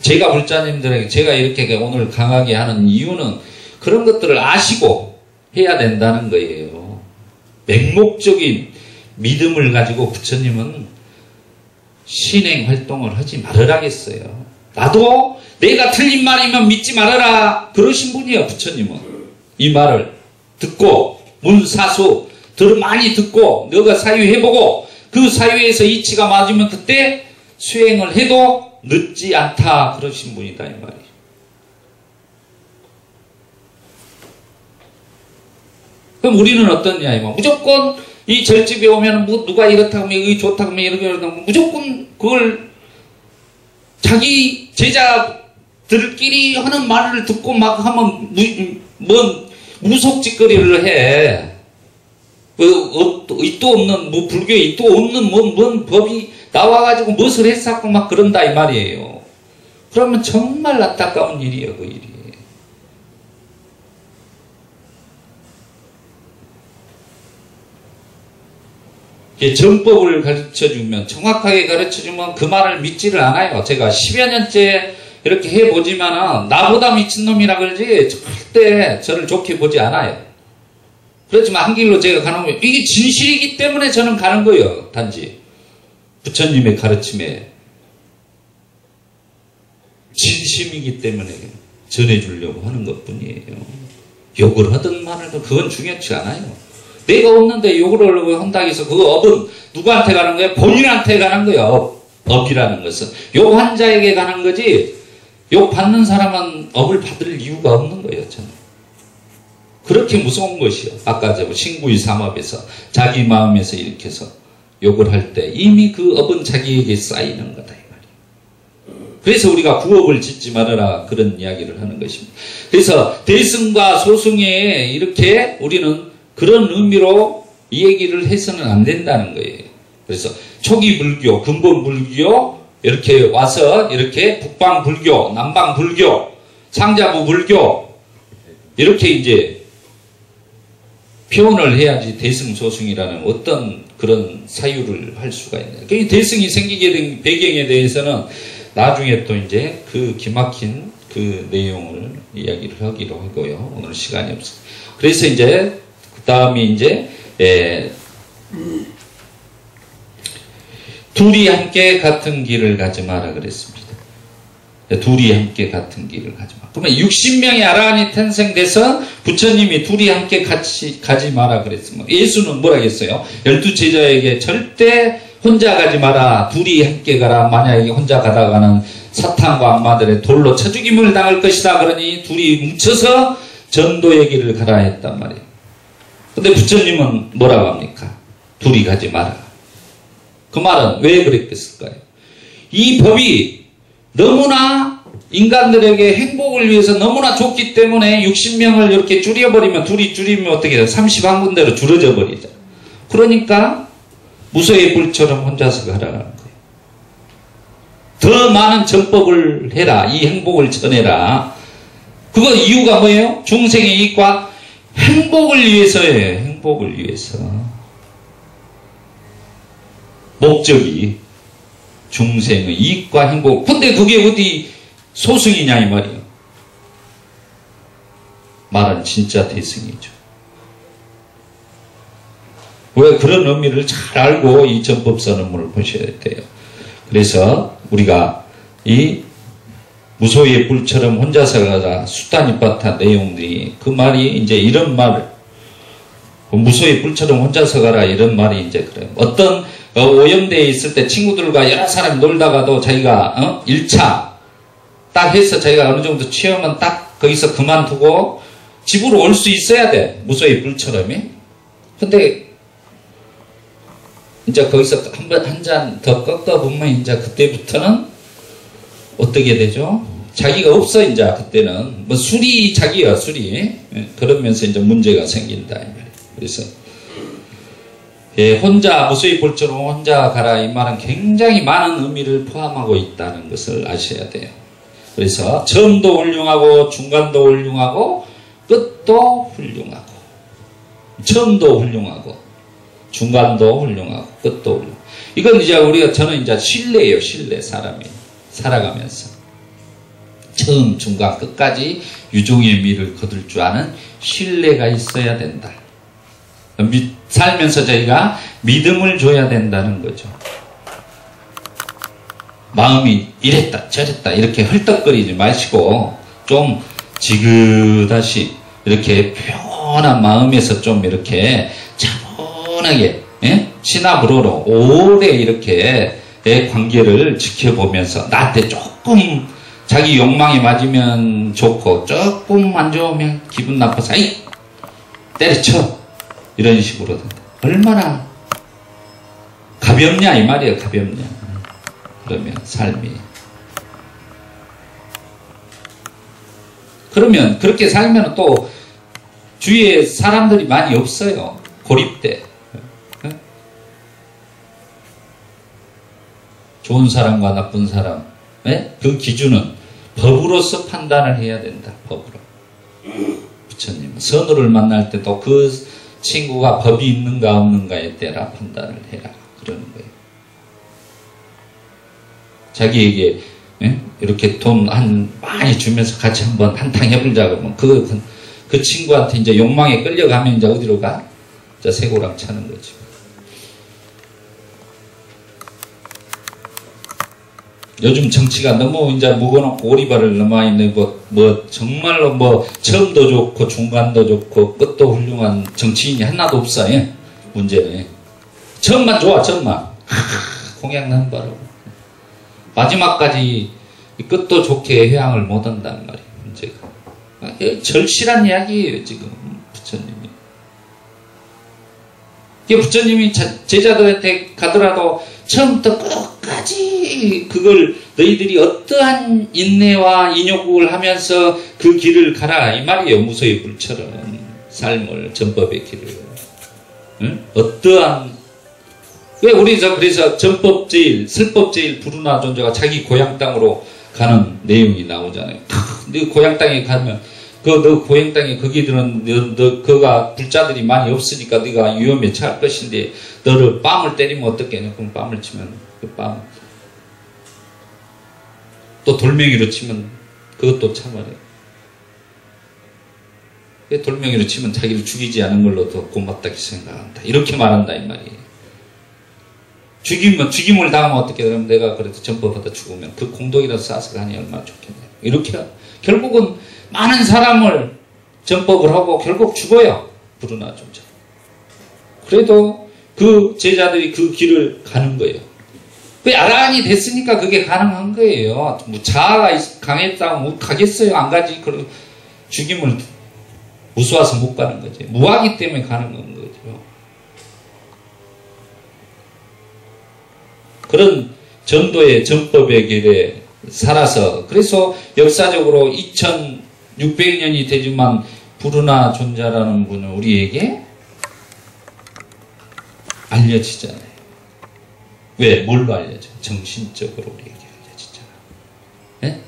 제가 불자님들에게 제가 이렇게 오늘 강하게 하는 이유는 그런 것들을 아시고 해야 된다는 거예요. 맹목적인 믿음을 가지고 부처님은 신행 활동을 하지 말으라겠어요. 나도 내가 틀린 말이면 믿지 말아라 그러신 분이에요. 부처님은 이 말을 듣고 문사수 많이 듣고 너가 사유해보고 그 사유에서 이치가 맞으면 그때 수행을 해도 늦지 않다 그러신 분이다 이 말이에요. 그럼 우리는 어떠냐 무조건 이 절집에 오면 누가 이렇다 하면 이게 좋다 하면 이렇게 하면 무조건 그걸 자기 제자들끼리 하는 말을 듣고 막 하면 뭔 무속짓거리를 해. 의도 없는 불교에 의도 없는 뭔 법이 나와가지고 무엇을 했었고 막 그런다 이 말이에요. 그러면 정말 안타까운 일이에요. 그 일이. 정법을 가르쳐주면 정확하게 가르쳐주면 그 말을 믿지를 않아요. 제가 10여 년째 이렇게 해보지만 나보다 미친놈이라 그러지 절대 저를 좋게 보지 않아요. 그렇지만 한 길로 제가 가는 거예요. 이게 진실이기 때문에 저는 가는 거예요. 단지 부처님의 가르침에 진심이기 때문에 전해주려고 하는 것뿐이에요. 욕을 하든 말하든 그건 중요치 않아요. 내가 없는데 욕을 하려고 한다고 해서 그 업은 누구한테 가는 거예요? 본인한테 가는 거예요. 업이라는 것은 욕한 자에게 가는 거지 욕 받는 사람은 업을 받을 이유가 없는 거예요. 저는 그렇게 무서운 것이요. 아까 저 신구의 삼업에서 자기 마음에서 일으켜서 욕을 할 때 이미 그 업은 자기에게 쌓이는 거다 이 말이에요. 그래서 우리가 구업을 짓지 말아라 그런 이야기를 하는 것입니다. 그래서 대승과 소승에 이렇게 우리는 그런 의미로 이 얘기를 해서는 안 된다는 거예요. 그래서 초기 불교, 근본 불교 이렇게 와서 이렇게 북방 불교, 남방 불교, 상자부 불교 이렇게 이제 표현을 해야지 대승소승이라는 어떤 그런 사유를 할 수가 있네요. 그 대승이 생기게 된 배경에 대해서는 나중에 또 이제 그 기막힌 그 내용을 이야기를 하기로 하고요. 오늘 시간이 없어요. 그래서 이제 그 다음에 이제 둘이 함께 같은 길을 가지 마라 그랬습니다. 둘이 함께 같은 길을 가지 마라. 그러면 60명의 아라한이 탄생돼서 부처님이 둘이 함께 같이 가지 마라 그랬습니다. 예수는 뭐라 했어요? 12제자에게 절대 혼자 가지 마라. 둘이 함께 가라. 만약에 혼자 가다가는 사탄과 악마들의 돌로 쳐 죽임을 당할 것이다. 그러니 둘이 뭉쳐서 전도의 길을 가라 했단 말이에요. 근데 부처님은 뭐라고 합니까? 둘이 가지 마라. 그 말은 왜 그랬겠을까요? 이 법이 너무나 인간들에게 행복을 위해서 너무나 좋기 때문에 60명을 이렇게 줄여버리면 둘이 줄이면 어떻게 돼요? 31군데로 줄어져 버리죠. 그러니까 무소의 불처럼 혼자서 가라는 거예요. 더 많은 전법을 해라. 이 행복을 전해라. 그거 이유가 뭐예요? 중생의 이익과 행복을 위해서예요. 행복을 위해서. 목적이 중생의 이익과 행복. 근데 그게 어디 소승이냐 이 말이에요. 말은 진짜 대승이죠. 왜 그런 의미를 잘 알고 이 전법선언문을 보셔야 돼요. 그래서 우리가 이 무소의 불처럼 혼자서 가라 수단이빠타 내용들이 그 말이 이제 이런 말을 무소의 불처럼 혼자서 가라 이런 말이 이제 그래요. 어떤 오염대에 있을 때 친구들과 여러 사람이 놀다가도 자기가 1차 딱 해서 자기가 어느 정도 취하면 딱 거기서 그만두고 집으로 올 수 있어야 돼. 무소의 불처럼이. 근데 이제 거기서 한 잔 더 꺾어 보면 이제 그때부터는 어떻게 되죠? 자기가 없어 이제 그때는 뭐 술이 자기야 술이. 그러면서 이제 문제가 생긴다 이 말이에요. 그래서 혼자 무소의 불처럼 혼자 가라 이 말은 굉장히 많은 의미를 포함하고 있다는 것을 아셔야 돼요. 그래서 처음도 훌륭하고 중간도 훌륭하고 끝도 훌륭하고 처음도 훌륭하고 중간도 훌륭하고 끝도 훌륭하고 이건 이제 저는 이제 신뢰예요. 신뢰 사람이 살아가면서 처음 중간 끝까지 유종의 미를 거둘 줄 아는 신뢰가 있어야 된다. 살면서 저희가 믿음을 줘야 된다는 거죠. 마음이 이랬다 저랬다 이렇게 헐떡거리지 마시고 좀 지긋하시 이렇게 편한 마음에서 좀 이렇게 차분하게 신압으로 오래 이렇게 관계를 지켜보면서 나한테 조금 자기 욕망이 맞으면 좋고 조금 안 좋으면 기분 나빠서 아이 때려쳐 이런 식으로 얼마나 가볍냐 이 말이에요. 가볍냐. 그러면 삶이 그러면 그렇게 살면 또 주위에 사람들이 많이 없어요. 고립돼. 좋은 사람과 나쁜 사람 그 기준은 법으로서 판단을 해야 된다. 법으로. 부처님은 선우를 만날 때도 그 친구가 법이 있는가 없는가에 따라 판단을 해라. 그러는 거예요. 자기에게 이렇게 돈 많이 주면서 같이 한번 한탕 해보자 그러면 그 친구한테 이제 욕망에 끌려가면 이제 어디로 가? 이제 쇠고랑 차는 거죠. 요즘 정치가 너무 이제 묵어놓고 오리발을 넘어 있는 뭐 정말로 뭐 처음도 좋고 중간도 좋고 끝도 훌륭한 정치인이 하나도 없어. 문제는 처음만 좋아. 처음만 공약 남바로 마지막까지 끝도 좋게 회항을 못한단 말이에요. 문제가 절실한 이야기예요. 지금 부처님이 부처님이 제자들한테 가더라도 처음부터 끝까지 그걸 너희들이 어떠한 인내와 인욕을 하면서 그 길을 가라 이 말이에요. 무소의 불처럼 삶을 전법의 길을 어떠한 왜 우리 그래서 전법제일 슬법제일 부르나 존재가 자기 고향 땅으로 가는 내용이 나오잖아요. 너 고향 땅에 가면 너 고향 땅에 거기들은 그가 불자들이 많이 없으니까 네가 위험에 처할 것인데 너를 뺨을 때리면 어떻겠냐? 그럼 뺨을 치면 그 뺨 또 돌멩이로 치면 그것도 참아래. 돌멩이로 치면 자기를 죽이지 않은 걸로 더 고맙다고 생각한다. 이렇게 말한다 이 말이에요. 죽임을 당하면 어떻게 되면 내가 그래도 전법받아 죽으면 그 공덕이라도 쌓아서 가니 얼마나 좋겠냐. 이렇게 결국은 많은 사람을 전법을 하고 결국 죽어요. 부르나 존재. 그래도 그 제자들이 그 길을 가는 거예요. 그 아라한이 됐으니까 그게 가능한 거예요. 뭐 자아가 강했다고 못 가겠어요. 안 가지. 그리고 죽임을 무서워서 못 가는 거지. 무하기 때문에 가는 건 거죠. 그런 전도의 전법의 길에 살아서 그래서 역사적으로 2600년이 되지만 부르나 존자라는 분은 우리에게 알려지잖아요. 왜? 뭘로 알려져? 정신적으로 우리에게 알려지잖아요. 네?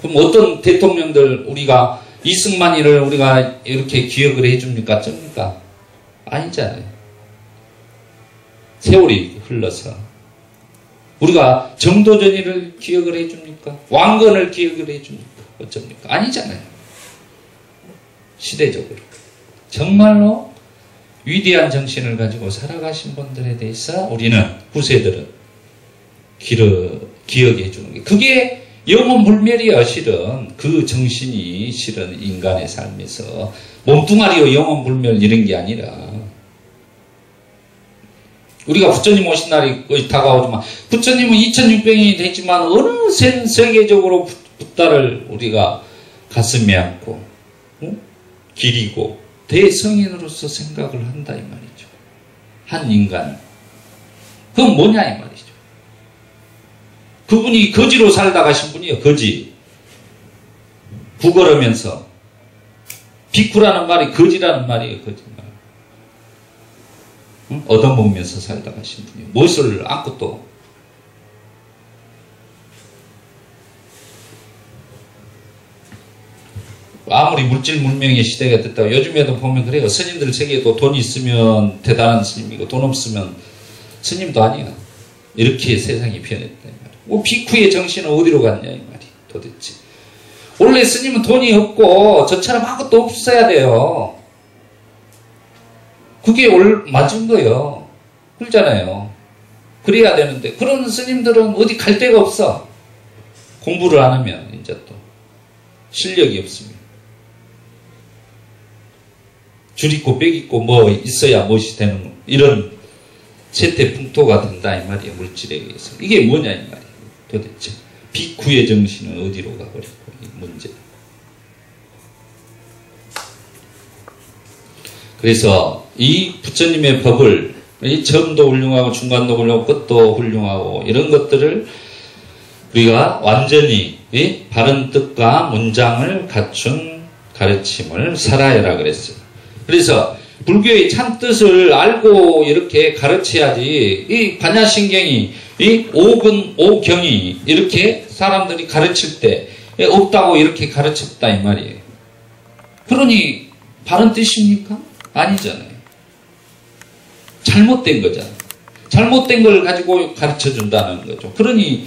그럼 어떤 대통령들 우리가 이승만이를 우리가 이렇게 기억을 해줍니까? 쩝니까? 아니잖아요. 세월이 흘러서 우리가 정도전이를 기억을 해줍니까? 왕건을 기억을 해줍니까? 어쩝니까? 아니잖아요. 시대적으로. 정말로 위대한 정신을 가지고 살아가신 분들에 대해서 우리는, 후세들은 기억해 주는 게. 그게 영원불멸이야. 실은 그 정신이 실은 인간의 삶에서 몸뚱아리요 영원불멸 이런 게 아니라, 우리가 부처님 오신 날이 거의 다가오지만 부처님은 2600년이 됐지만 어느 세계적으로 부다를 우리가 가슴에 안고 기리고 대성인으로서 생각을 한다 이 말이죠. 한 인간. 그건 뭐냐 이 말이죠. 그분이 거지로 살다 가신 분이에요. 거지. 구걸하면서. 비쿠라는 말이 거지라는 말이에요. 거짓말. 응? 얻어먹으면서 살다 가신 분이에요. 무엇을 안고 또. 아무리 물질 문명의 시대가 됐다고 요즘에도 보면 그래요. 스님들 세계에도 돈 있으면 대단한 스님이고 돈 없으면 스님도 아니야. 이렇게 세상이 변했다. 비쿠의 정신은 어디로 갔냐 이 말이 도대체. 원래 스님은 돈이 없고 저처럼 아무것도 없어야 돼요. 그게 맞은 거예요. 그러잖아요. 그래야 되는데 그런 스님들은 어디 갈 데가 없어. 공부를 안 하면 이제 또 실력이 없습니다. 줄 있고 빽 있고 뭐 있어야 무엇이 되는 이런 세태풍토가 된다 이 말이에요. 물질에 의해서. 이게 뭐냐 이 말이에요. 도대체 비쿠의 정신은 어디로 가버리고 이 문제. 그래서 이 부처님의 법을 이 처음도 훌륭하고 중간도 훌륭하고 끝도 훌륭하고 이런 것들을 우리가 완전히 이 바른 뜻과 문장을 갖춘 가르침을 살아야라 그랬어요. 그래서 불교의 참 뜻을 알고 이렇게 가르쳐야지 이 반야신경이 이 오경이 이렇게 사람들이 가르칠 때 없다고 이렇게 가르쳤다 이 말이에요. 그러니 바른 뜻입니까? 아니잖아요. 잘못된 거잖아요. 잘못된 걸 가지고 가르쳐준다는 거죠. 그러니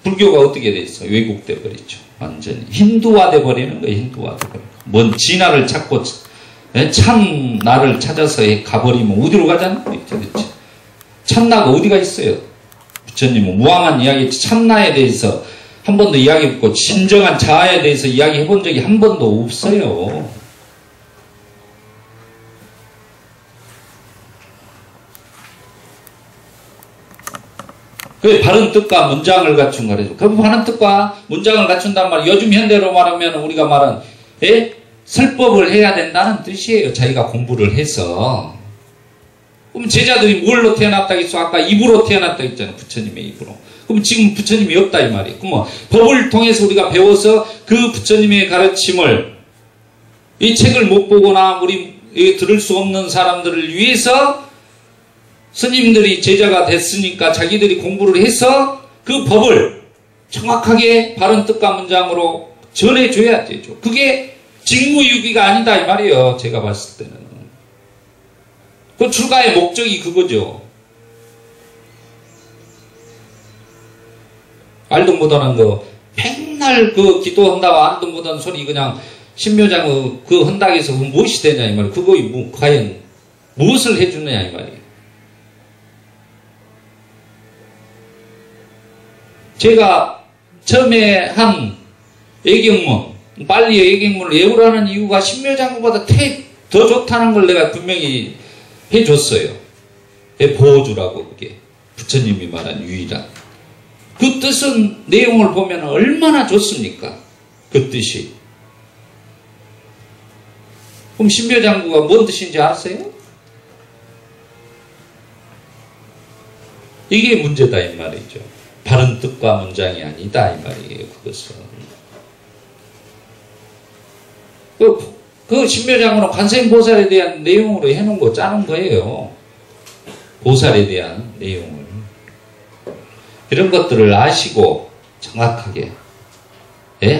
불교가 어떻게 돼 있어? 왜곡돼 버리죠. 완전히 힌두화돼 버리는 거예요. 힌두화돼 버리고 뭔 진화를 찾고 참 나를 찾아서 가버리면 어디로 가잖아요. 도대체 참나가 어디가 있어요? 부처님은 무항한 이야기 참나에 대해서 한 번도 이야기해보고 진정한 자아에 대해서 이야기해본 적이 한 번도 없어요. 그 바른 뜻과 문장을 갖춘 거래요. 그 바른 뜻과 문장을 갖춘단 말이에요. 요즘 현대로 말하면 우리가 말한 설법을 해야 된다는 뜻이에요. 자기가 공부를 해서. 그럼 제자들이 뭘로 태어났다 했어? 아까 입으로 태어났다 했잖아요. 부처님의 입으로. 그럼 지금 부처님이 없다 이 말이에요. 그럼 법을 통해서 우리가 배워서 그 부처님의 가르침을 이 책을 못 보거나 우리 들을 수 없는 사람들을 위해서 스님들이 제자가 됐으니까 자기들이 공부를 해서 그 법을 정확하게 바른 뜻과 문장으로 전해줘야 되죠. 그게 직무유기가 아니다 이 말이에요. 제가 봤을 때는. 그 출가의 목적이 그거죠. 알도 못하는 거 맨날 그 기도한다고 알도 못하는 소리 그냥 신묘장 그 헌당에서 무엇이 되냐 이 말이에요. 그거 과연 무엇을 해주느냐 이 말이에요. 제가 처음에 한 애경문 빨리 애경문을 외우라는 이유가 신묘장구보다 더 좋다는 걸 내가 분명히 해줬어요. 보호주라고 그게 부처님이 말한 유일한 그 뜻은 내용을 보면 얼마나 좋습니까? 그 뜻이. 그럼 신묘장구가 뭔 뜻인지 아세요? 이게 문제다 이 말이죠. 바른 뜻과 문장이 아니다 이 말이에요. 그것은. 그 신묘장구는 관세음보살에 대한 내용으로 해놓은 거 짜는 거예요. 보살에 대한 내용을. 이런 것들을 아시고 정확하게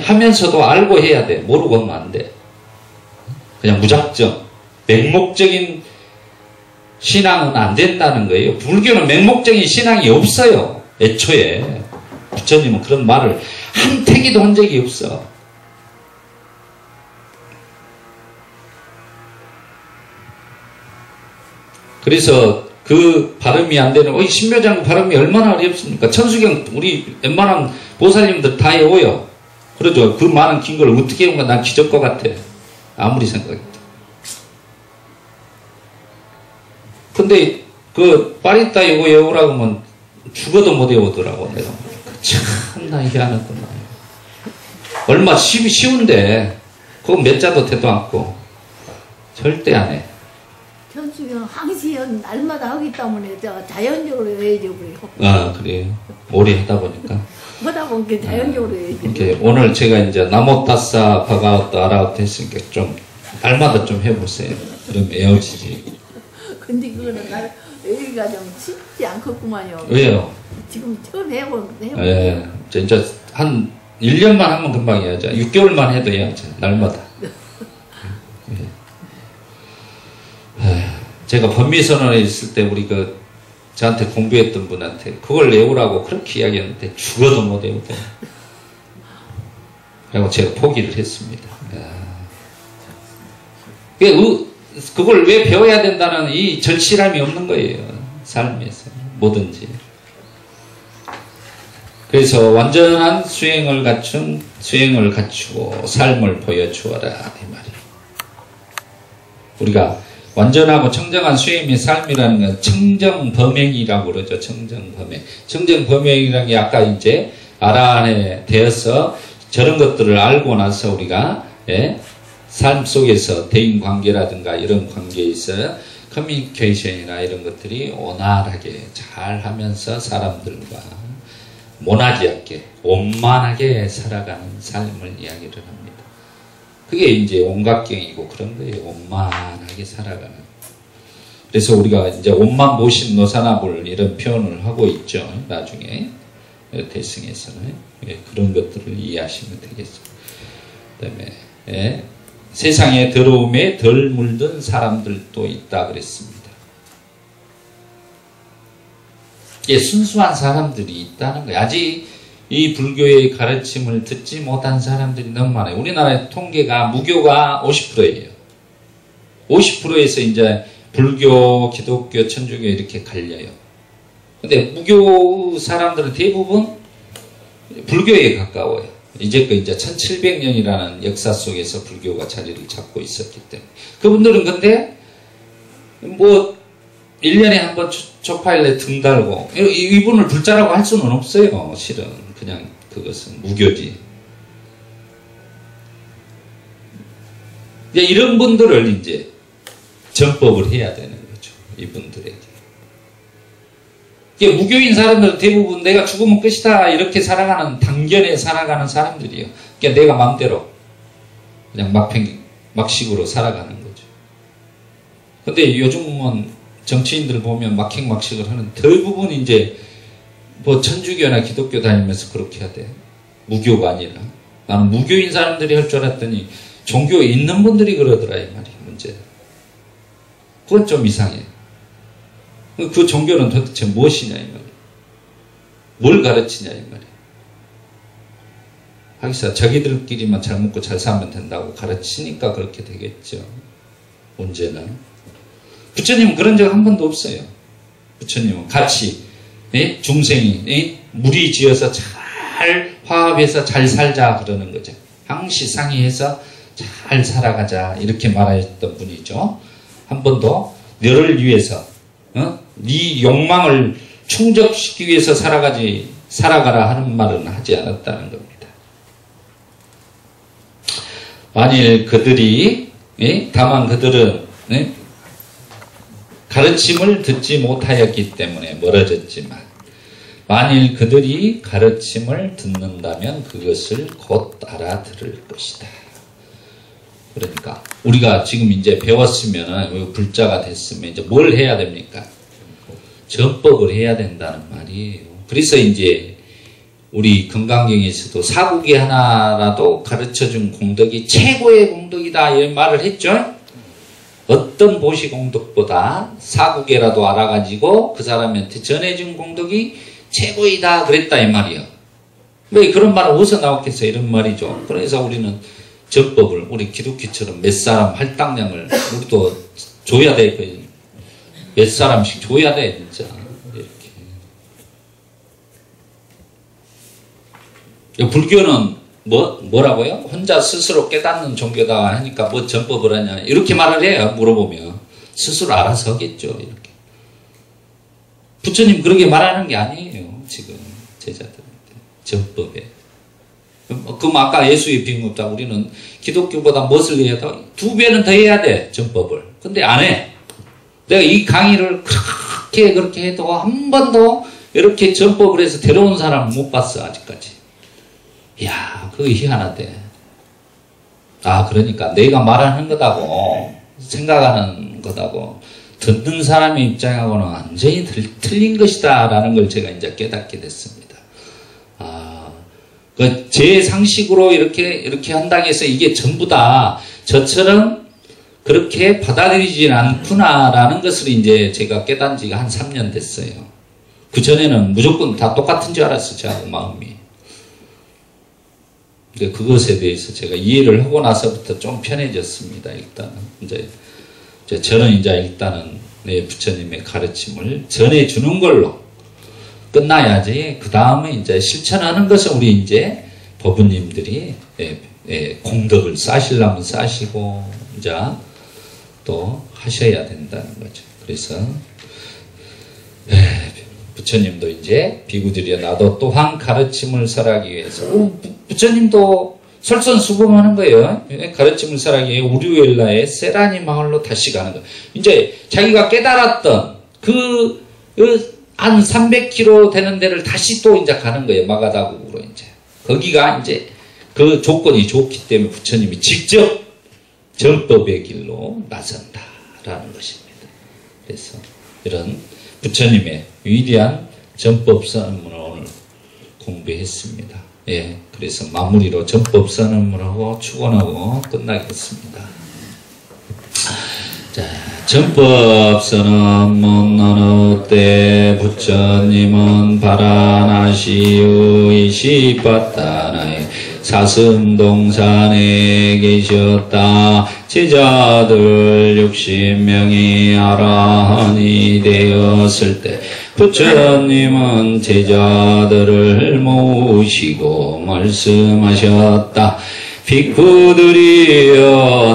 하면서도 알고 해야 돼. 모르고 하면 안 돼. 그냥 무작정 맹목적인 신앙은 안 된다는 거예요. 불교는 맹목적인 신앙이 없어요. 애초에 부처님은 그런 말을 한 태기도 한 적이 없어. 그래서 그 발음이 안 되는, 신묘장 발음이 얼마나 어렵습니까? 천수경, 우리 웬만한 보살님들 다 외워요. 그러죠. 그 많은 긴 걸 어떻게 외운 건 난 기적 것 같아. 아무리 생각해도. 근데, 그, 파리따 이거 외우라고 하면 죽어도 못 외우더라고, 내가. 참나, 이게 하는구나. 얼마 쉬운데, 그거 몇 자도 되도 않고. 절대 안 해.
천수경 항시연 날마다 하기 때문에 제가 자연적으로 해야죠 그래요.
아, 그래요. 오래 하다 보니까.
하다 보니까 자연적으로 해야죠.
이렇게 오늘 제가 이제 나모타사 바가왔다 아라왔다 했으니까 좀 날마다 좀 해보세요. 그럼 외워지지.
근데 그거는 날 여기가 좀 쉽지 않겠구만요.
왜요?
지금 처음 해보는
예, 진짜 한 1년만 하면 금방 해야죠. 6개월만 해도 해야죠. 날마다. 제가 법미선언에 있을 때 우리 저한테 공부했던 분한테 그걸 외우라고 그렇게 이야기했는데 죽어도 못 외우대. 그리고 제가 포기를 했습니다. 그걸 왜 배워야 된다는 이 절실함이 없는 거예요. 삶에서 뭐든지. 그래서 완전한 수행을 갖추고 삶을 보여주어라 이 말이에요. 우리가 완전하고 청정한 수행의 삶이라는 건 청정범행이라고 그러죠. 청정범행. 청정범행이라는 게 아까 이제 아라한에 되어서 저런 것들을 알고 나서 우리가 삶 속에서 대인관계라든가 이런 관계에서 커뮤니케이션이나 이런 것들이 원활하게 잘 하면서 사람들과 모나지하게 원만하게 살아가는 삶을 이야기를 합니다. 그게 이제 온각경이고 그런 거예요. 원만하게 살아가는. 그래서 우리가 이제 원만 모신 노사나불 이런 표현을 하고 있죠. 나중에 대승에서는 그런 것들을 이해하시면 되겠습니다. 그다음에 세상의 더러움에 덜 물든 사람들도 있다 그랬습니다. 순수한 사람들이 있다는 거예요. 아직 이 불교의 가르침을 듣지 못한 사람들이 너무 많아요. 우리나라의 통계가 무교가 50%예요. 50%에서 이제 불교, 기독교, 천주교 이렇게 갈려요. 근데 무교 사람들은 대부분 불교에 가까워요. 이제 1700년이라는 역사 속에서 불교가 자리를 잡고 있었기 때문에. 그분들은 근데 1년에 한 번 초파일에 등 달고 이분을 불자라고 할 수는 없어요. 실은. 그냥 그것은 무교지. 이런 분들을 이제 전법을 해야 되는 거죠. 이분들에게. 무교인 사람들은 대부분 내가 죽으면 끝이다 이렇게 살아가는 당견에 살아가는 사람들이에요. 그러니까 내가 마음대로 그냥 막식으로 살아가는 거죠. 근데 요즘은 정치인들 보면 막식을 하는 대부분 이제 천주교나 기독교 다니면서 그렇게 하대. 무교가 아니라. 나는 무교인 사람들이 할 줄 알았더니 종교에 있는 분들이 그러더라 이 말이 문제. 그건 좀 이상해. 그 종교는 도대체 무엇이냐 이 말이야. 뭘 가르치냐 이 말이야. 하기사 자기들끼리만 잘 먹고 잘 살면 된다고 가르치니까 그렇게 되겠죠. 문제는. 부처님은 그런 적 한 번도 없어요. 부처님은 같이 중생이 무리 지어서 잘 화합해서 잘 살자 그러는 거죠. 항시상의해서 잘 살아가자 이렇게 말하셨던 분이죠. 한 번도 너를 위해서 네 욕망을 충족시키기 위해서 살아가라 하는 말은 하지 않았다는 겁니다. 만일 그들이 다만 그들은 가르침을 듣지 못하였기 때문에 멀어졌지만 만일 그들이 가르침을 듣는다면 그것을 곧 알아들을 것이다. 그러니까 우리가 지금 이제 배웠으면 불자가 됐으면 이제 뭘 해야 됩니까? 전법을 해야 된다는 말이에요. 그래서 이제 우리 금강경에서도 사국이 하나라도 가르쳐준 공덕이 최고의 공덕이다 이런 말을 했죠. 어떤 보시 공덕보다 사국이라도 알아가지고 그 사람한테 전해준 공덕이 최고이다 그랬다 이 말이요. 왜 그런 말은 어디서 나왔겠어요? 이런 말이죠. 그래서 우리는 전법을 우리 기독교처럼 몇 사람 할당량을 우리도 줘야 돼. 몇 사람씩 줘야 돼, 진짜. 이렇게. 불교는 뭐라고요? 혼자 스스로 깨닫는 종교다 하니까 뭐 전법을 하냐. 이렇게 말을 해요, 물어보면. 스스로 알아서 하겠죠, 이렇게. 부처님 그렇게 말하는 게 아니에요, 지금, 제자들한테. 전법에. 그럼 아까 예수의 빈급다 우리는 기독교보다 무엇을 해야 돼? 2배는 더 해야 돼, 전법을. 근데 안 해. 내가 이 강의를 그렇게 해도 한 번도 이렇게 전법을 해서 데려온 사람 못 봤어, 아직까지. 이야, 그거 희한하대. 아, 그러니까 내가 말하는 거다고, 생각하는 거다고, 듣는 사람의 입장하고는 완전히 틀린 것이다, 라는 걸 제가 이제 깨닫게 됐습니다. 제 상식으로 이렇게 한다고 해서 이게 전부 다 저처럼 그렇게 받아들이진 않구나라는 것을 이제 제가 깨닫은 지가 한 3년 됐어요. 그 전에는 무조건 다 똑같은 줄 알았어요, 제 마음이. 그것에 대해서 제가 이해를 하고 나서부터 좀 편해졌습니다, 일단은. 저는 이제 일단은 내 부처님의 가르침을 전해주는 걸로 끝나야지. 그 다음에 이제 실천하는 것은 우리 이제 법부님들이 공덕을 쌓으시려면 쌓으시고 이제 또 하셔야 된다는 거죠. 그래서 부처님도 이제 비구들이여 나도 또한 가르침을 설하기 위해서 부처님도 설선수범하는 거예요. 가르침을 설하기 위해 우류엘라의 세라니 마을로 다시 가는 거예요. 이제 자기가 깨달았던 한 300km 되는 데를 다시 또 이제 가는 거예요. 마가다국으로 이제. 거기가 이제 그 조건이 좋기 때문에 부처님이 직접 전법의 길로 나선다라는 것입니다. 그래서 이런 부처님의 위대한 전법선언문을 오늘 공부했습니다. 예. 그래서 마무리로 전법선언문하고 축원하고 끝나겠습니다. 자, 전법선언문 어느 때 부처님은 바라나시의 시바타나의 사슴동산에 계셨다. 제자들 60명이 아라한이 되었을 때 부처님은 제자들을 모시고 말씀하셨다. 비쿠들이여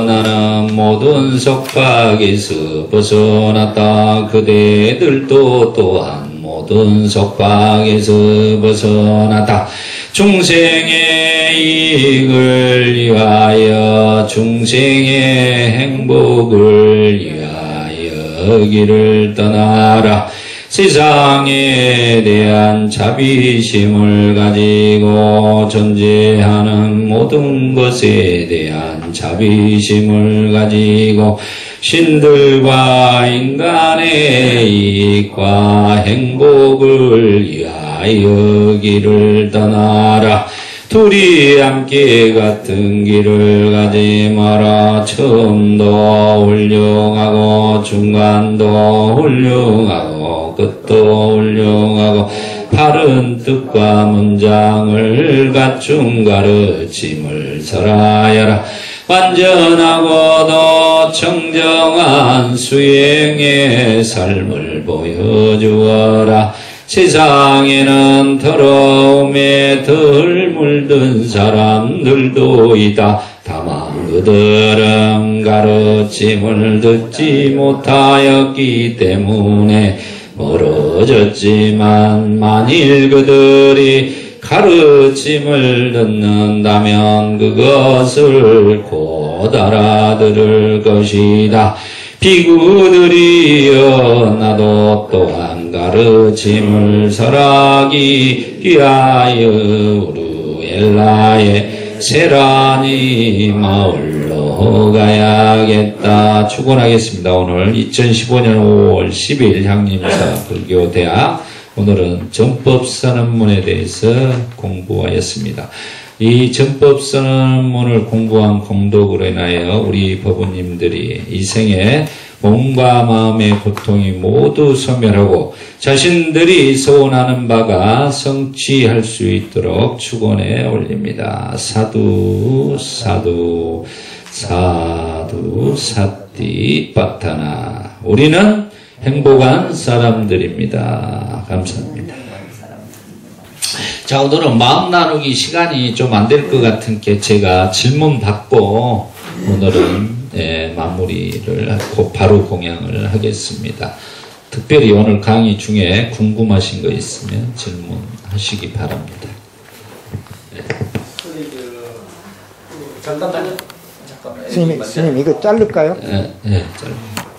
나는 모든 속박에서 벗어났다. 그대들도 또한 모든 속박에서 벗어났다. 중생의 이익을 위하여 중생의 행복을 위하여 길을 떠나라. 세상에 대한 자비심을 가지고 존재하는 모든 것에 대한 자비심을 가지고 신들과 인간의 이익과 행복을 위하여 길을 떠나라. 둘이 함께 같은 길을 가지 마라. 처음도 훌륭하고 중간도 훌륭하고 끝도 훌륭하고 바른 뜻과 문장을 갖춘 가르침을 설하여라. 완전하고도 청정한 수행의 삶을 보여주어라. 세상에는 더러움에 덜 물든 사람들도 있다. 다만 그들은 가르침을 듣지 못하였기 때문에 멀어졌지만 만일 그들이 가르침을 듣는다면 그것을 곧 알아들을 것이다. 비구들이여 나도 또한 가르침을 설하기 위하여 우루엘라의 세라니 마을로 가야겠다. 축원하겠습니다. 오늘 2015년 5월 10일 향림사 불교대학 오늘은 전법선언문에 대해서 공부하였습니다. 이 전법선언문을 공부한 공덕으로 인하여 우리 법부님들이 이 생에 몸과 마음의 고통이 모두 소멸하고 자신들이 소원하는 바가 성취할 수 있도록 축원해 올립니다. 사두 사두 사두 사띠 빠타나. 우리는 행복한 사람들입니다. 감사합니다. 자, 오늘은 마음 나누기 시간이 좀 안 될 것 같은 게 제가 질문 받고 오늘은 마무리를 하고 바로 공양을 하겠습니다. 특별히 오늘 강의 중에 궁금하신 거 있으면 질문하시기 바랍니다.
잠깐만요.
스님 이거 자를까요?
네, 짧습니다.